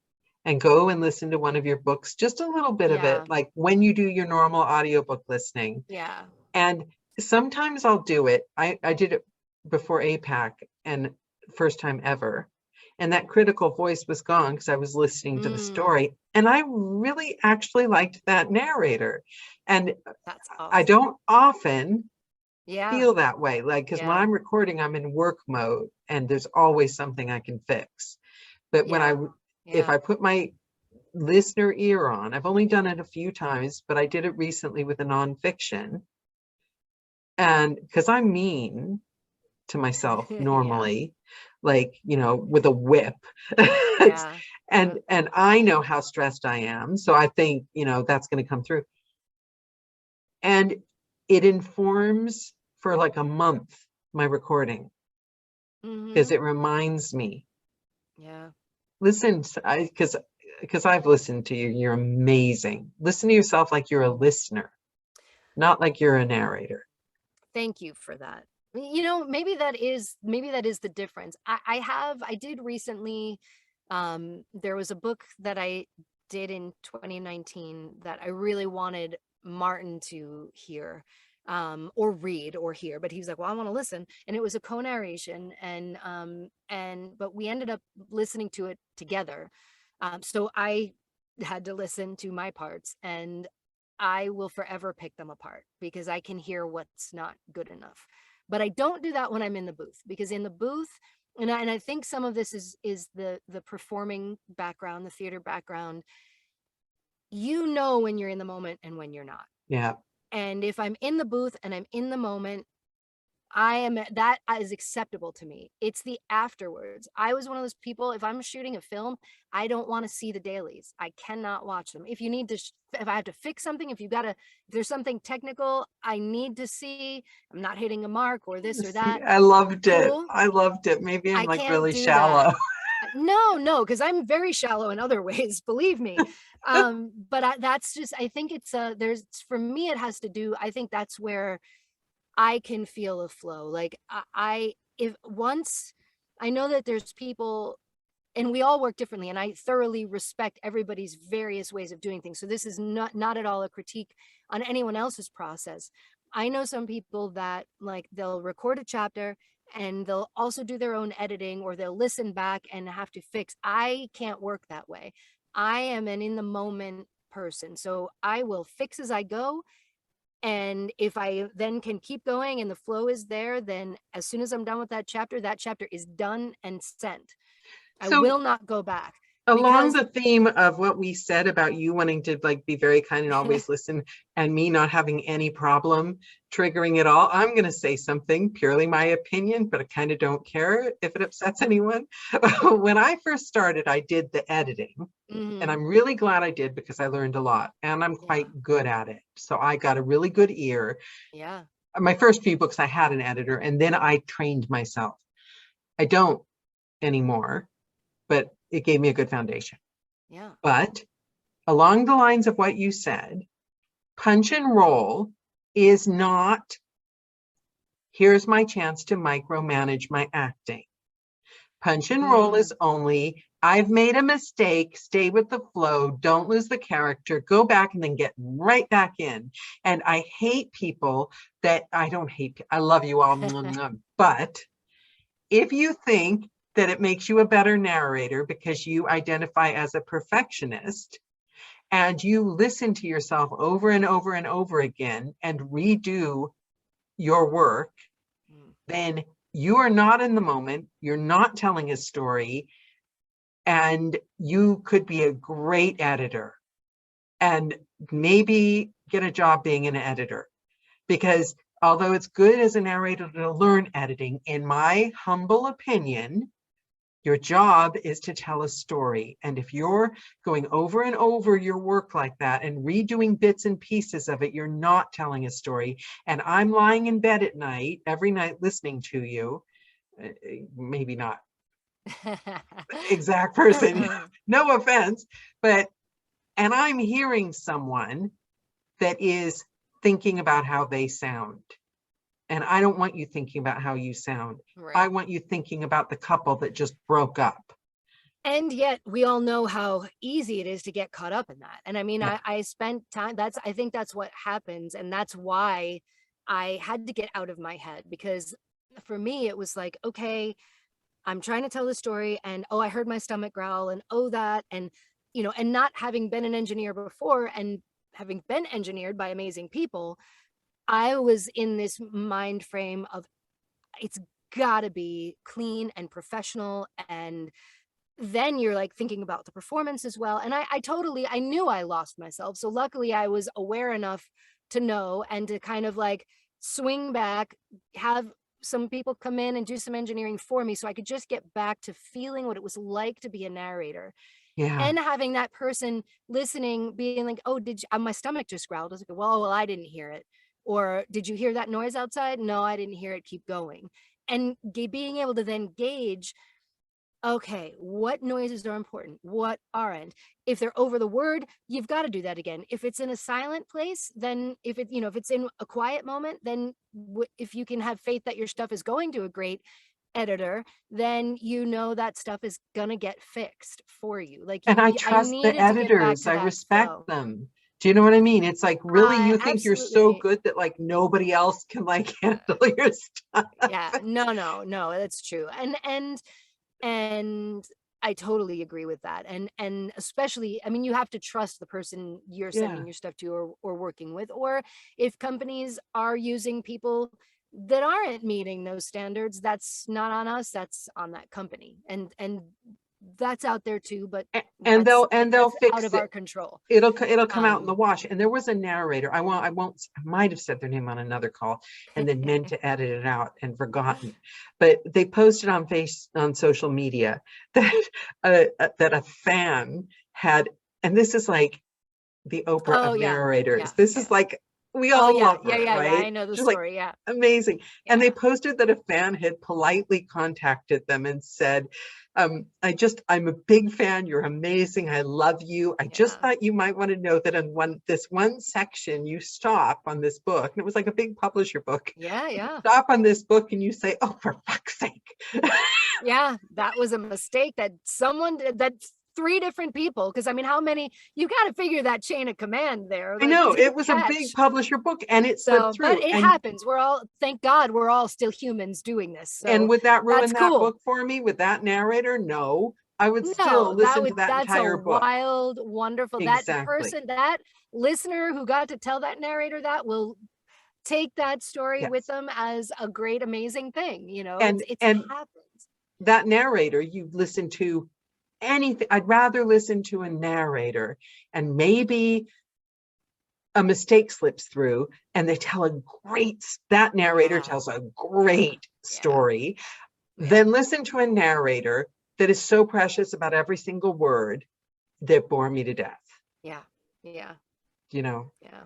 A: and go and listen to one of your books, just a little bit of
B: yeah,
A: it, like when you do your normal audiobook listening.
B: yeah,
A: And sometimes I'll do it. I did it before APAC, and first time ever. And that critical voice was gone because I was listening to the story. And I really actually liked that narrator. And
B: that's
A: I
B: awesome.
A: don't often
B: Yeah,
A: feel that way, like, because when
B: yeah,
A: I'm recording, I'm in work mode and there's always something I can fix. But
B: yeah,
A: if
B: yeah,
A: I put my listener ear on. I've only done it a few times, but I did it recently with a nonfiction. And because I'm mean to myself normally, like, you know, with a whip.
B: Yeah.
A: And I know how stressed I am. So I think, you know, that's going to come through. And it informs for like a month my recording, because it reminds me.
B: Yeah.
A: Listen, because I've listened to you. You're amazing. Listen to yourself like you're a listener, not like you're a narrator.
B: Thank you for that. You know, maybe that is the difference. I did recently, there was a book that I did in 2019 that I really wanted Martin to hear, or read or hear, but he was like, well, I want to listen. And it was a co-narration, but we ended up listening to it together. So I had to listen to my parts, and I will forever pick them apart because I can hear what's not good enough. But I don't do that when I'm in the booth, because in the booth, and I think some of this is the performing background, the theater background. You know when you're in the moment and when you're not.
A: Yeah.
B: And if I'm in the booth and I'm in the moment, that is acceptable to me. It's the afterwards. I was one of those people, if I'm shooting a film, I don't want to see the dailies. I cannot watch them. If you need to, if I have to fix something, if there's something technical I need to see, I'm not hitting a mark or this or that.
A: I loved it.
B: Cool.
A: I loved it. Maybe I'm
B: I
A: like
B: can't
A: really
B: do
A: shallow.
B: that. No, because I'm very shallow in other ways, believe me. But that's just, I think it's for me, it has to do, I think that's where I can feel a flow. Like if once I know that there's people, and we all work differently, and I thoroughly respect everybody's various ways of doing things. So this is not at all a critique on anyone else's process. I know some people that, like, they'll record a chapter and they'll also do their own editing, or they'll listen back and have to fix. I can't work that way. I am an in the moment person. So I will fix as I go. And if I then can keep going and the flow is there, then as soon as I'm done with that chapter is done and sent. I will not go back.
A: Along the theme of what we said about you wanting to like be very kind and always listen, and me not having any problem triggering it all, I'm going to say something, purely my opinion, but I kind of don't care if it upsets anyone. When I first started, I did the editing, and I'm really glad I did, because I learned a lot and I'm quite good at it. So I got a really good ear.
B: Yeah.
A: My first few books, I had an editor, and then I trained myself. I don't anymore, but it gave me a good foundation.
B: Yeah.
A: But along the lines of what you said, punch and roll is not, here's my chance to micromanage my acting. Punch and roll is only, I've made a mistake, stay with the flow, don't lose the character, go back and then get right back in. And I hate people that, I love you all, but if you think that it makes you a better narrator because you identify as a perfectionist and you listen to yourself over and over and over again and redo your work, then you are not in the moment, you're not telling a story, and you could be a great editor and maybe get a job being an editor. Because although it's good as a narrator to learn editing, in my humble opinion, your job is to tell a story. And if you're going over and over your work like that and redoing bits and pieces of it, you're not telling a story. And I'm lying in bed at night, every night, listening to you, maybe not exact person, no offense, but, and I'm hearing someone that is thinking about how they sound. And I don't want you thinking about how you sound. Right. I want you thinking about the couple that just broke up.
B: And yet we all know how easy it is to get caught up in that. And I mean, yeah. I spent time, I think that's what happens. And that's why I had to get out of my head, because for me, it was like, okay, I'm trying to tell the story, and oh, I heard my stomach growl, and oh, that, and, you know, and not having been an engineer before and having been engineered by amazing people, I was in this mind frame of, it's gotta be clean and professional and then you're like thinking about the performance as well. And I knew I lost myself. So luckily I was aware enough to know and to kind of like swing back, have some people come in and do some engineering for me so I could just get back to feeling what it was like to be a narrator.
A: Yeah.
B: And having that person listening, being like, oh, my stomach just growled. I was like, well, I didn't hear it. Or did you hear that noise outside? No, I didn't hear it. Keep going. And being able to then gauge, okay, what noises are important? What aren't? If they're over the word, you've got to do that again. If it's in a silent place, then if it's in a quiet moment, then if you can have faith that your stuff is going to a great editor, then that stuff is gonna get fixed for you. Like,
A: and I trust the editors. I respect them. Do you know what I mean? It's like, really, you think you're so good that like nobody else can like handle your stuff?
B: Yeah, no, that's true. And I totally agree with that. And especially, I mean, you have to trust the person you're sending your stuff to or working with, or if companies are using people that aren't meeting those standards, that's not on us, that's on that company. And that's out there too, but
A: they'll fix
B: out of our control.
A: It'll come out in the wash. And there was a narrator. I might have said their name on another call and then meant to edit it out and forgotten. But they posted on social media that a fan had, and this is like the Oprah of narrators. Yeah, this is like, we all love her, right?
B: Yeah, I know the story. Like,
A: amazing. Yeah. And they posted that a fan had politely contacted them and said, I'm a big fan. You're amazing. I love you. I just thought you might want to know that in this one section you stop on this book, and it was like a big publisher book.
B: Yeah.
A: Stop on this book and you say, oh, for fuck's sake.
B: Yeah, that was a mistake that someone did. That's 3 different people, because I mean, how many, you got to figure that chain of command there.
A: Like, I know it was a big publisher book and it slipped through.
B: But it happens. Thank God we're all still humans doing this. So
A: and would that ruin that book for me with that narrator? No, I would still listen to that entire book.
B: That's wild, wonderful.
A: Exactly.
B: That person, that listener who got to tell that narrator that will take that story with them as a great, amazing thing. And it happens.
A: That narrator you've listened to anything. I'd rather listen to a narrator and maybe a mistake slips through and they tell that narrator tells a great story than listen to a narrator that is so precious about every single word that bore me to death.
B: Yeah.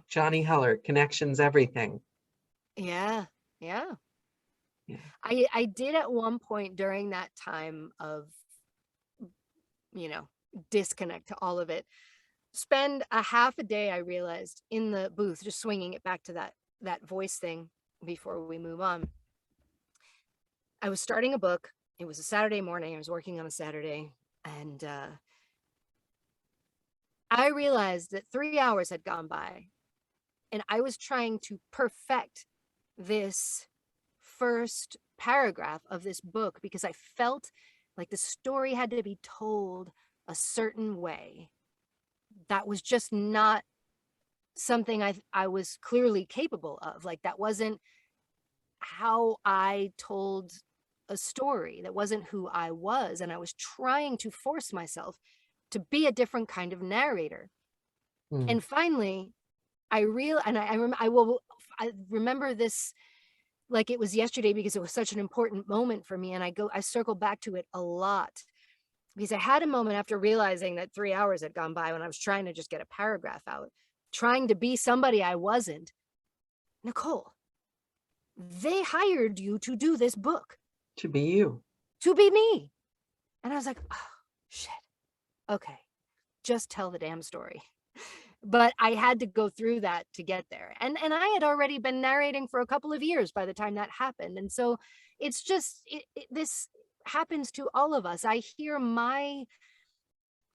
A: Johnny Heller, Connections, everything.
B: Yeah. I did at one point during that time of disconnect to all of it, spend a half a day, I realized, in the booth, just swinging it back to that voice thing before we move on. I was starting a book. It was a Saturday morning. I was working on a Saturday, and I realized that 3 hours had gone by, and I was trying to perfect this first paragraph of this book because I felt like the story had to be told a certain way. That was just not something I was clearly capable of. Like, that wasn't how I told a story. That wasn't who I was. And I was trying to force myself to be a different kind of narrator. And finally, I remember this like it was yesterday because it was such an important moment for me. And I circle back to it a lot because I had a moment after realizing that 3 hours had gone by when I was trying to just get a paragraph out, trying to be somebody I wasn't. Nicole, they hired you to do this book.
A: To be you.
B: To be me. And I was like, oh, shit. Okay, just tell the damn story. But I had to go through that to get there. And I had already been narrating for a couple of years by the time that happened. And so it's just, this happens to all of us. I hear my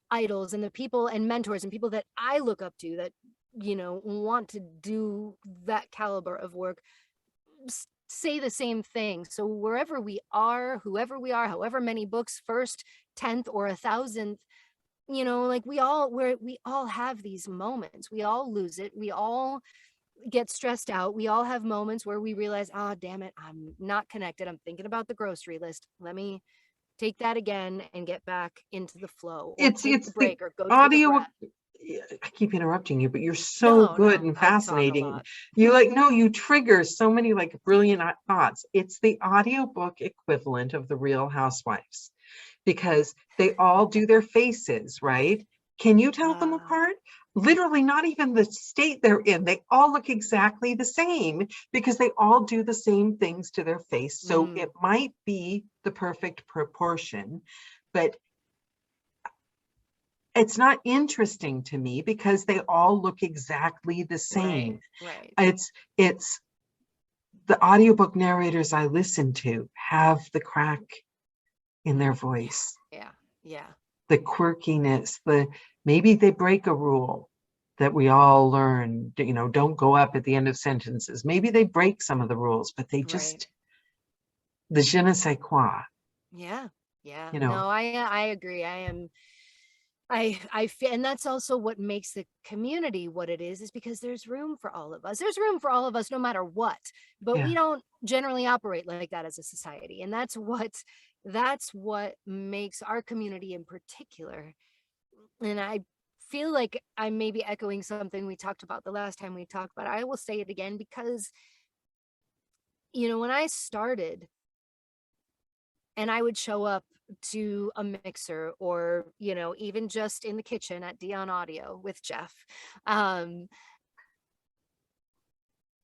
B: idols and the people and mentors and people that I look up to that, want to do that caliber of work say the same thing. So wherever we are, whoever we are, however many books, first, 10th or 1,000th, like we all have these moments. We all lose it. We all get stressed out. We all have moments where we realize, oh, damn it, I'm not connected. I'm thinking about the grocery list. Let me take that again and get back into the flow, or
A: It's
B: take the
A: the
B: break, or go take a
A: audio.
B: breath.
A: I keep interrupting you, but you're so
B: No,
A: good
B: no,
A: and
B: I talk a
A: fascinating.
B: lot.
A: You like, no, you trigger so many like brilliant thoughts. It's the audiobook equivalent of the Real Housewives, because they all do their faces, right? Can you tell them apart? Literally, not even the state they're in. They all look exactly the same because they all do the same things to their face. So it might be the perfect proportion, but it's not interesting to me because they all look exactly the same.
B: Right.
A: It's the audiobook narrators I listen to have the crack in their voice.
B: Yeah.
A: The quirkiness, maybe they break a rule that we all learn, don't go up at the end of sentences. Maybe they break some of the rules, but they just, the je ne sais quoi.
B: Yeah. No, I agree. I feel, and that's also what makes the community what it is because there's room for all of us. There's room for all of us no matter what, but we don't generally operate like that as a society. And that's what makes our community in particular. And I feel like I may be echoing something we talked about the last time we talked about it. I will say it again because, when I started and I would show up to a mixer or, even just in the kitchen at Dion Audio with Jeff,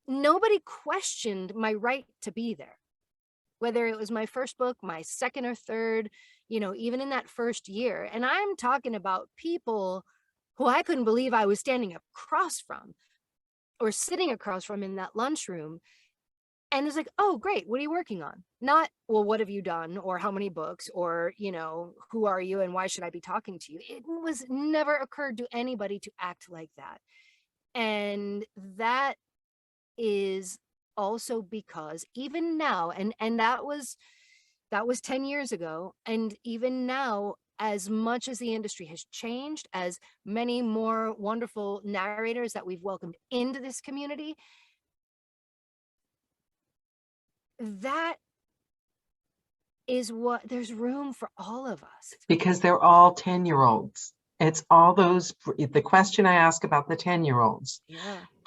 B: nobody questioned my right to be there. Whether it was my first book, my second or third, even in that first year. And I'm talking about people who I couldn't believe I was standing across from or sitting across from in that lunchroom. And it's like, oh, great. What are you working on? Not, well, what have you done? Or how many books? Or, who are you and why should I be talking to you? It was never occurred to anybody to act like that. And that is also because even now, and that was 10 years ago. And even now, as much as the industry has changed, as many more wonderful narrators that we've welcomed into this community, that is what there's room for all of us.
A: Because they're all 10-year-olds. It's all those, the question I ask about the 10-year-olds,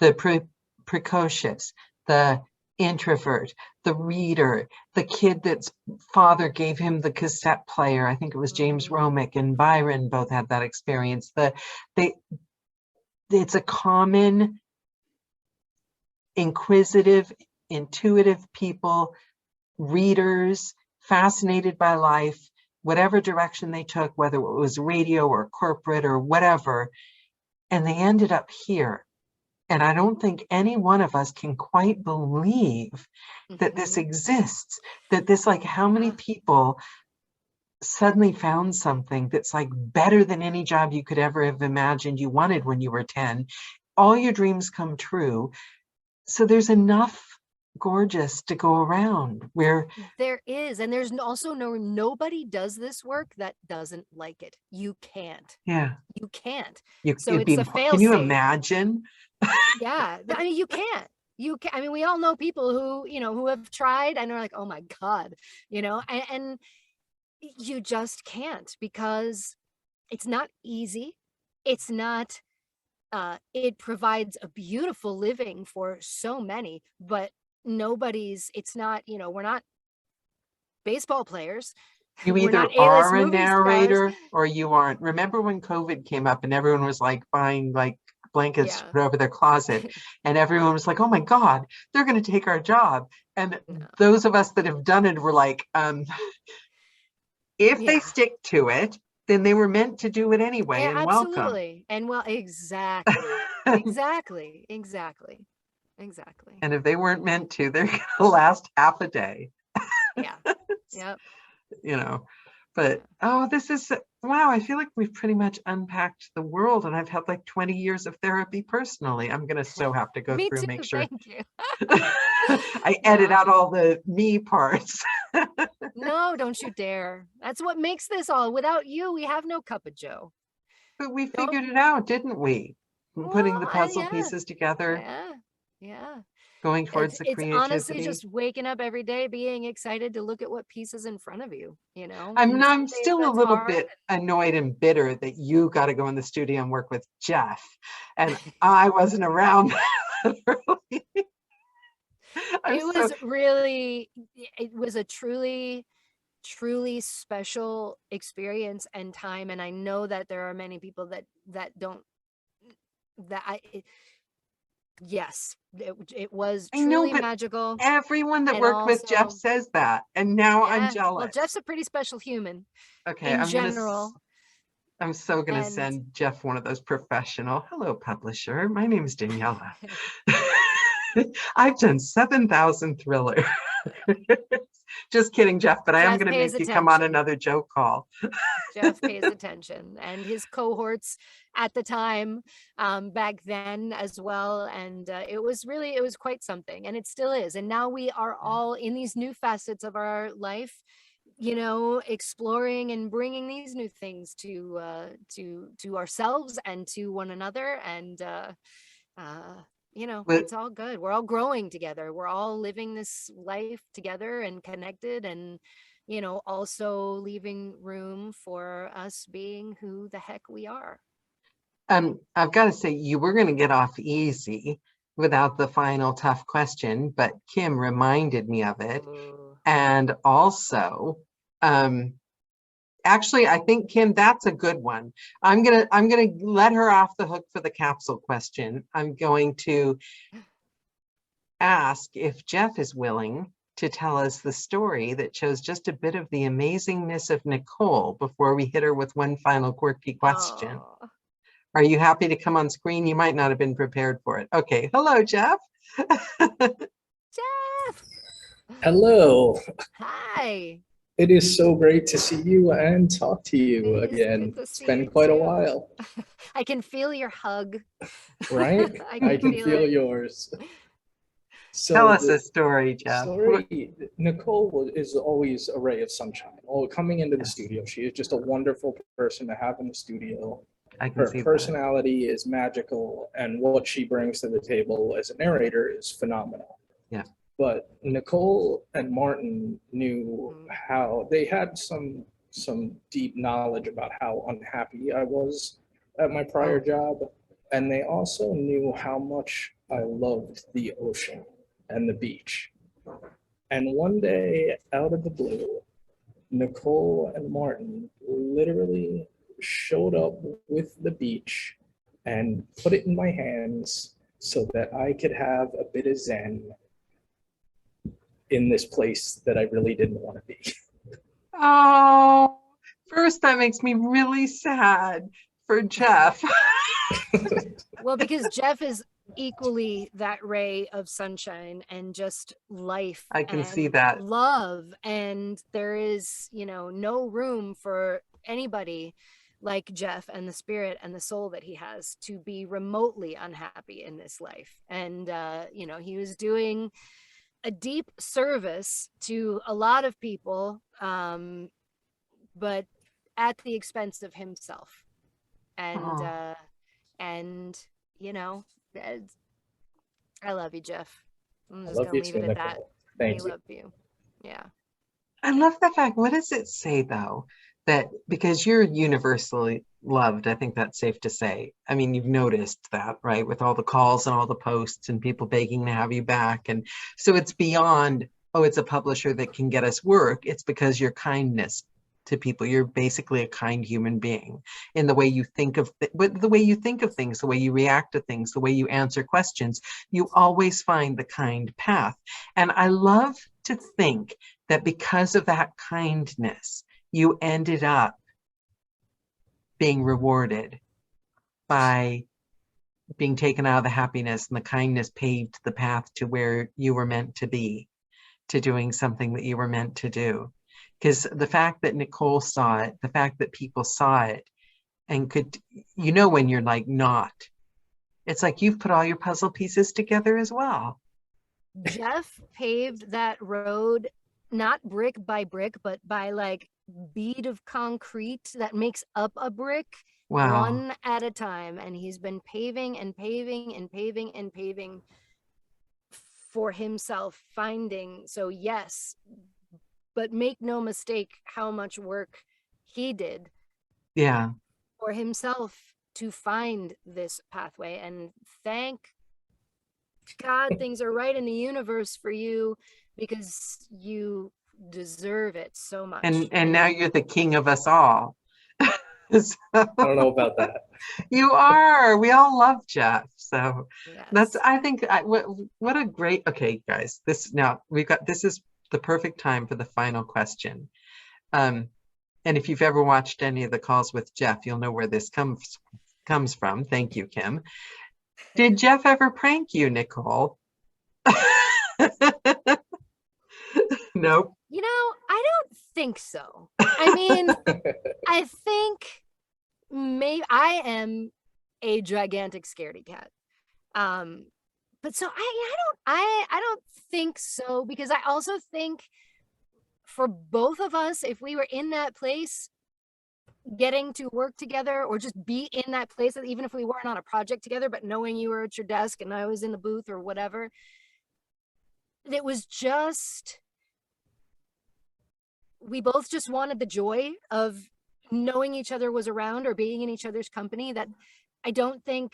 A: the precocious, the introvert, the reader, the kid that's father gave him the cassette player. I think it was James Romick and Byron both had that experience. It's a common, inquisitive, intuitive people, readers, fascinated by life, whatever direction they took, whether it was radio or corporate or whatever, and they ended up here. And I don't think any one of us can quite believe that this exists, that this, like, how many people suddenly found something that's like better than any job you could ever have imagined you wanted when you were 10. All your dreams come true. So there's enough gorgeous to go around where
B: there is, and there's also nobody does this work that doesn't like it. You can't. You can't. So it's a fail-safe.
A: Can you imagine?
B: Yeah, I mean, you can't. I mean, we all know people who, who have tried and are like, oh my God, and you just can't because it's not easy. It's not, it provides a beautiful living for so many, but it's not, we're not baseball players.
A: You either are a narrator or you aren't. Remember when COVID came up and everyone was like buying like blankets to put over their closet, and everyone was like, oh my God, they're going to take our job. And those of us that have done it were like, if they stick to it, then they were meant to do it anyway. And
B: absolutely.
A: Welcome.
B: And well, exactly.
A: And if they weren't meant to, they're going to last half a day.
B: Yep.
A: But this is, wow, I feel like we've pretty much unpacked the world, and I've had like 20 years of therapy personally. I'm going to have to go through and make sure.
B: Thank you.
A: I edit out all the me parts.
B: No, don't you dare. That's what makes this all. Without you, we have no cup of joe.
A: But we figured it out, didn't we? Putting the puzzle pieces together.
B: Yeah.
A: going towards the
B: It's honestly
A: creativity.
B: just waking up every day being excited to look at what piece is in front of you, and
A: I'm
B: some days
A: still a
B: that's
A: little
B: hard.
A: bit annoyed and bitter that you got to go in the studio and work with Jeff, and I wasn't around that early.
B: It was a truly special experience and time, and I know that there are many people that don't, yes, it was
A: I know,
B: truly
A: but
B: magical.
A: everyone that
B: And
A: worked with Jeff
B: also,
A: says that, and now I'm
B: yeah, well,
A: jealous.
B: Jeff's a pretty special human
A: Okay,
B: in general.
A: I'm so gonna
B: And
A: send Jeff one of those professional, hello publisher, my name is Daniela. I've done 7,000 thrillers. Just kidding, Jeff, but I am
B: Jeff
A: going to
B: pays
A: make you come on
B: attention.
A: another joke call.
B: Jeff pays attention, and his cohorts at the time, back then as well. And it was quite something, and it still is. And now we are all in these new facets of our life, exploring and bringing these new things to ourselves and to one another. And
A: But
B: it's all good. We're all growing together. We're all living this life together and connected, and also leaving room for us being who the heck we are.
A: I've got to say, you were going to get off easy without the final tough question, but Kim reminded me of it.
B: Ooh.
A: And also, actually, I think, Kim, that's a good one. I'm gonna let her off the hook for the capsule question. I'm going to ask if Jeff is willing to tell us the story that shows just a bit of the amazingness of Nicol before we hit her with one final quirky question.
B: Aww.
A: Are you happy to come on screen? You might not have been prepared for it. Okay, hello, Jeff.
B: Jeff.
C: Hello.
B: Hi.
C: It is so great to see you and talk to you again. It's been quite a while.
B: I can feel your hug.
C: Right? I can feel yours. So
A: tell us a story, Jeff.
C: Nicol is always a ray of sunshine. Coming into the studio, she is just a wonderful person to have in the studio. Her personality is magical, and what she brings to the table as a narrator is phenomenal.
A: Yeah.
C: But Nicol and Martin knew how they had some deep knowledge about how unhappy I was at my prior job. And they also knew how much I loved the ocean and the beach. And one day, out of the blue, Nicol and Martin literally showed up with the beach and put it in my hands so that I could have a bit of zen in this place that I really didn't want to be.
A: Oh, first that makes me really sad for Jeff.
B: Well, because Jeff is equally that ray of sunshine and just life.
A: I can see that.
B: Love. And there is, no room for anybody like Jeff and the spirit and the soul that he has to be remotely unhappy in this life. And, he was doing a deep service to a lot of people, but at the expense of himself. And, I love you, Jeff. I'm just gonna leave it at that.
C: Thank you.
B: Love you. Yeah.
A: I love the fact, what does it say though? That because you're universally loved, I think that's safe to say. I mean, you've noticed that, right? With all the calls and all the posts and people begging to have you back. And so it's beyond, oh, it's a publisher that can get us work. It's because your kindness to people. You're basically a kind human being in the way you think of the way you think of things, the way you react to things, the way you answer questions. You always find the kind path. And I love to think that because of that kindness, you ended up being rewarded by being taken out of the happiness, and the kindness paved the path to where you were meant to be, to doing something that you were meant to do. Because the fact that Nicol saw it, the fact that people saw it and could, when you're like not, it's like you've put all your puzzle pieces together as well.
B: Jeff paved that road, not brick by brick, but by like bead of concrete that makes up a brick. Wow. One at a time. And he's been paving and paving and paving and paving for himself finding. So yes, but make no mistake how much work he did for himself to find this pathway. And thank God things are right in the universe for you, because you deserve it so much.
A: And now you're the king of us all. So,
C: I don't know about that.
A: you are. We all love Jeff. So
B: yes.
A: that's, I think, what a great, okay, guys, this is the perfect time for the final question. And if you've ever watched any of the calls with Jeff, you'll know where this comes from. Thank you, Kim. Did Jeff ever prank you, Nicole? Nope.
B: You know, I don't think so. I mean, I think maybe I am a gigantic scaredy cat. But so I don't think so, because I also think for both of us, if we were in that place, getting to work together, or just be in that place, even if we weren't on a project together, but knowing you were at your desk and I was in the booth or whatever, it was just, we both just wanted the joy of knowing each other was around or being in each other's company. That I don't think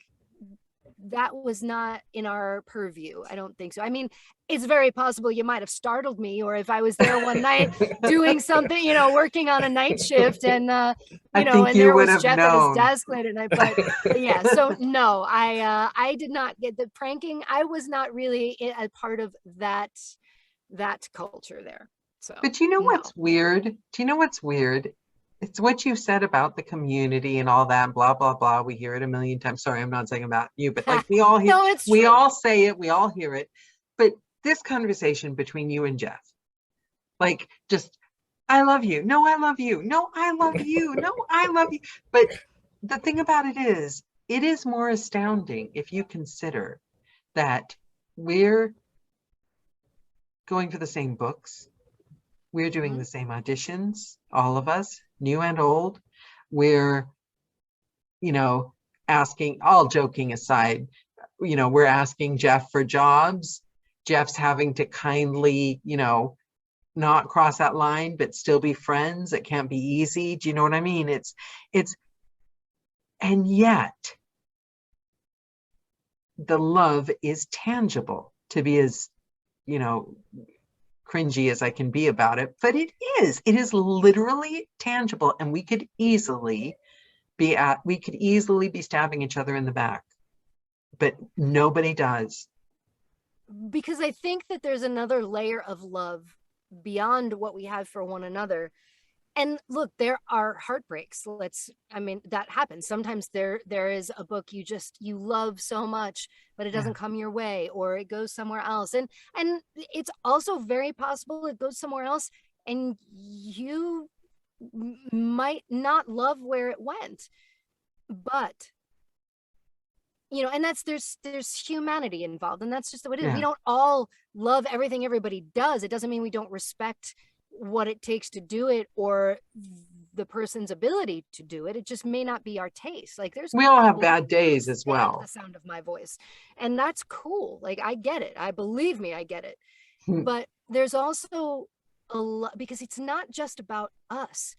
B: that was not in our purview. I don't think so. I mean, it's very possible you might have startled me, or if I was there one night doing something, you know, working on a night shift, and you know, and there was Jeff at his desk late at night. But yeah, so no, I did not get the pranking. I was not really a part of that culture there. So,
A: but you know what's weird? Do you know what's weird? It's what you said about the community and all that, blah, blah, blah. We hear it a million times. Sorry, I'm not saying about you, but like we all hear,
B: no,
A: we all say it, we all hear it. But this conversation between you and Jeff, like just, I love you. No, I love you. No, I love you. No, I love you. But the thing about it is more astounding if you consider that we're going for the same books. We're doing the same auditions, all of us, new and old. We're, you know, asking, all joking aside, you know, we're asking Jeff for jobs. Jeff's having to kindly, you know, not cross that line, but still be friends. It can't be easy. Do you know what I mean? It's, and yet the love is tangible, to be as, you know, cringy as I can be about it, but it is literally tangible, and we could easily be stabbing each other in the back, but nobody does.
B: Because I think that there's another layer of love beyond what we have for one another. And look, there are heartbreaks. I mean, that happens. Sometimes there is a book you love so much, but it doesn't come your way, or it goes somewhere else. And it's also very possible it goes somewhere else and you might not love where it went. But, you know, and there's humanity involved, and that's just what it is.
A: Yeah.
B: We don't all love everything everybody does. It doesn't mean we don't respect what it takes to do it, or the person's ability to do it. It just may not be our taste. Like we
A: all have bad days as well.
B: The sound of my voice, and that's cool. Like I get it. Believe me, I get it. But there's also a lot, because it's not just about us,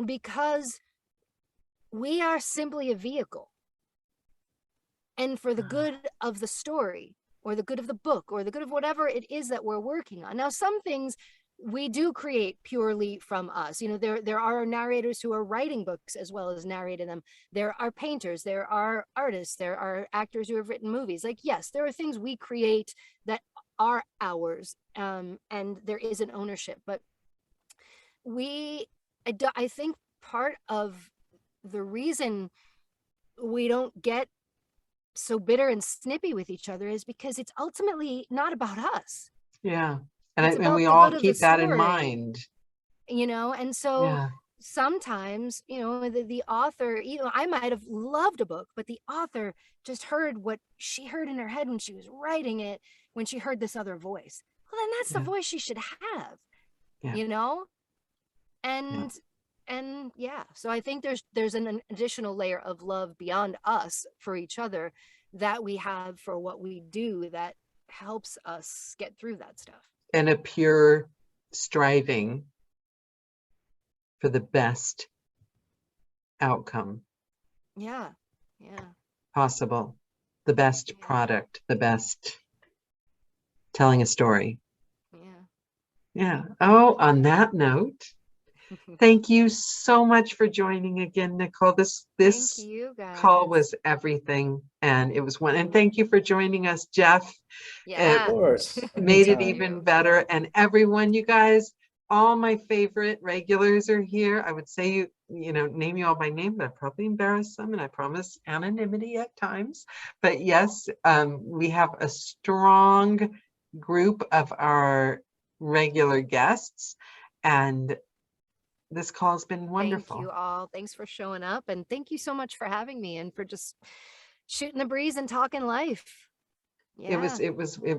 B: because we are simply a vehicle. And for the good of the story, or the good of the book, or the good of whatever it is that we're working on. Now, some things we do create purely from us. You know, there are narrators who are writing books as well as narrating them. There are painters, there are artists, there are actors who have written movies. Like, yes, there are things we create that are ours, and there is an ownership. But I think part of the reason we don't get so bitter and snippy with each other is because it's ultimately not about us.
A: Yeah. And we all keep that in mind.
B: You know, and so sometimes, you know, the author, you know, I might have loved a book, but the author just heard what she heard in her head when she was writing it, when she heard this other voice. Well, then that's the voice she should have, you know? And so I think there's an additional layer of love beyond us for each other that we have for what we do, that helps us get through that stuff.
A: And a pure striving for the best outcome
B: Yeah.
A: possible, the best product, the best telling a story. Yeah. Oh, on that note, thank you so much for joining again, Nicole. This
B: Thank you, guys.
A: call was everything, and it was one. And thank you for joining us, Jeff.
C: Of course.
A: Made it
C: Anytime.
A: even better. And everyone, you guys, all my favorite regulars are here. I would say name you all by name, but I probably embarrass some, and I promise anonymity at times. But yes, we have a strong group of our regular guests, and this call has been wonderful.
B: Thank you all. Thanks for showing up, and thank you so much for having me and for just shooting the breeze and talking life. Yeah.
A: It was
B: May it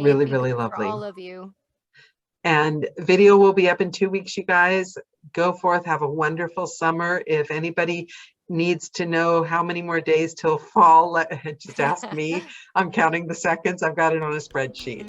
A: really,
B: be
A: really
B: for
A: lovely.
B: all of you.
A: And video will be up in 2 weeks, you guys. Go forth, have a wonderful summer. If anybody needs to know how many more days till fall, just ask me. I'm counting the seconds. I've got it on a spreadsheet.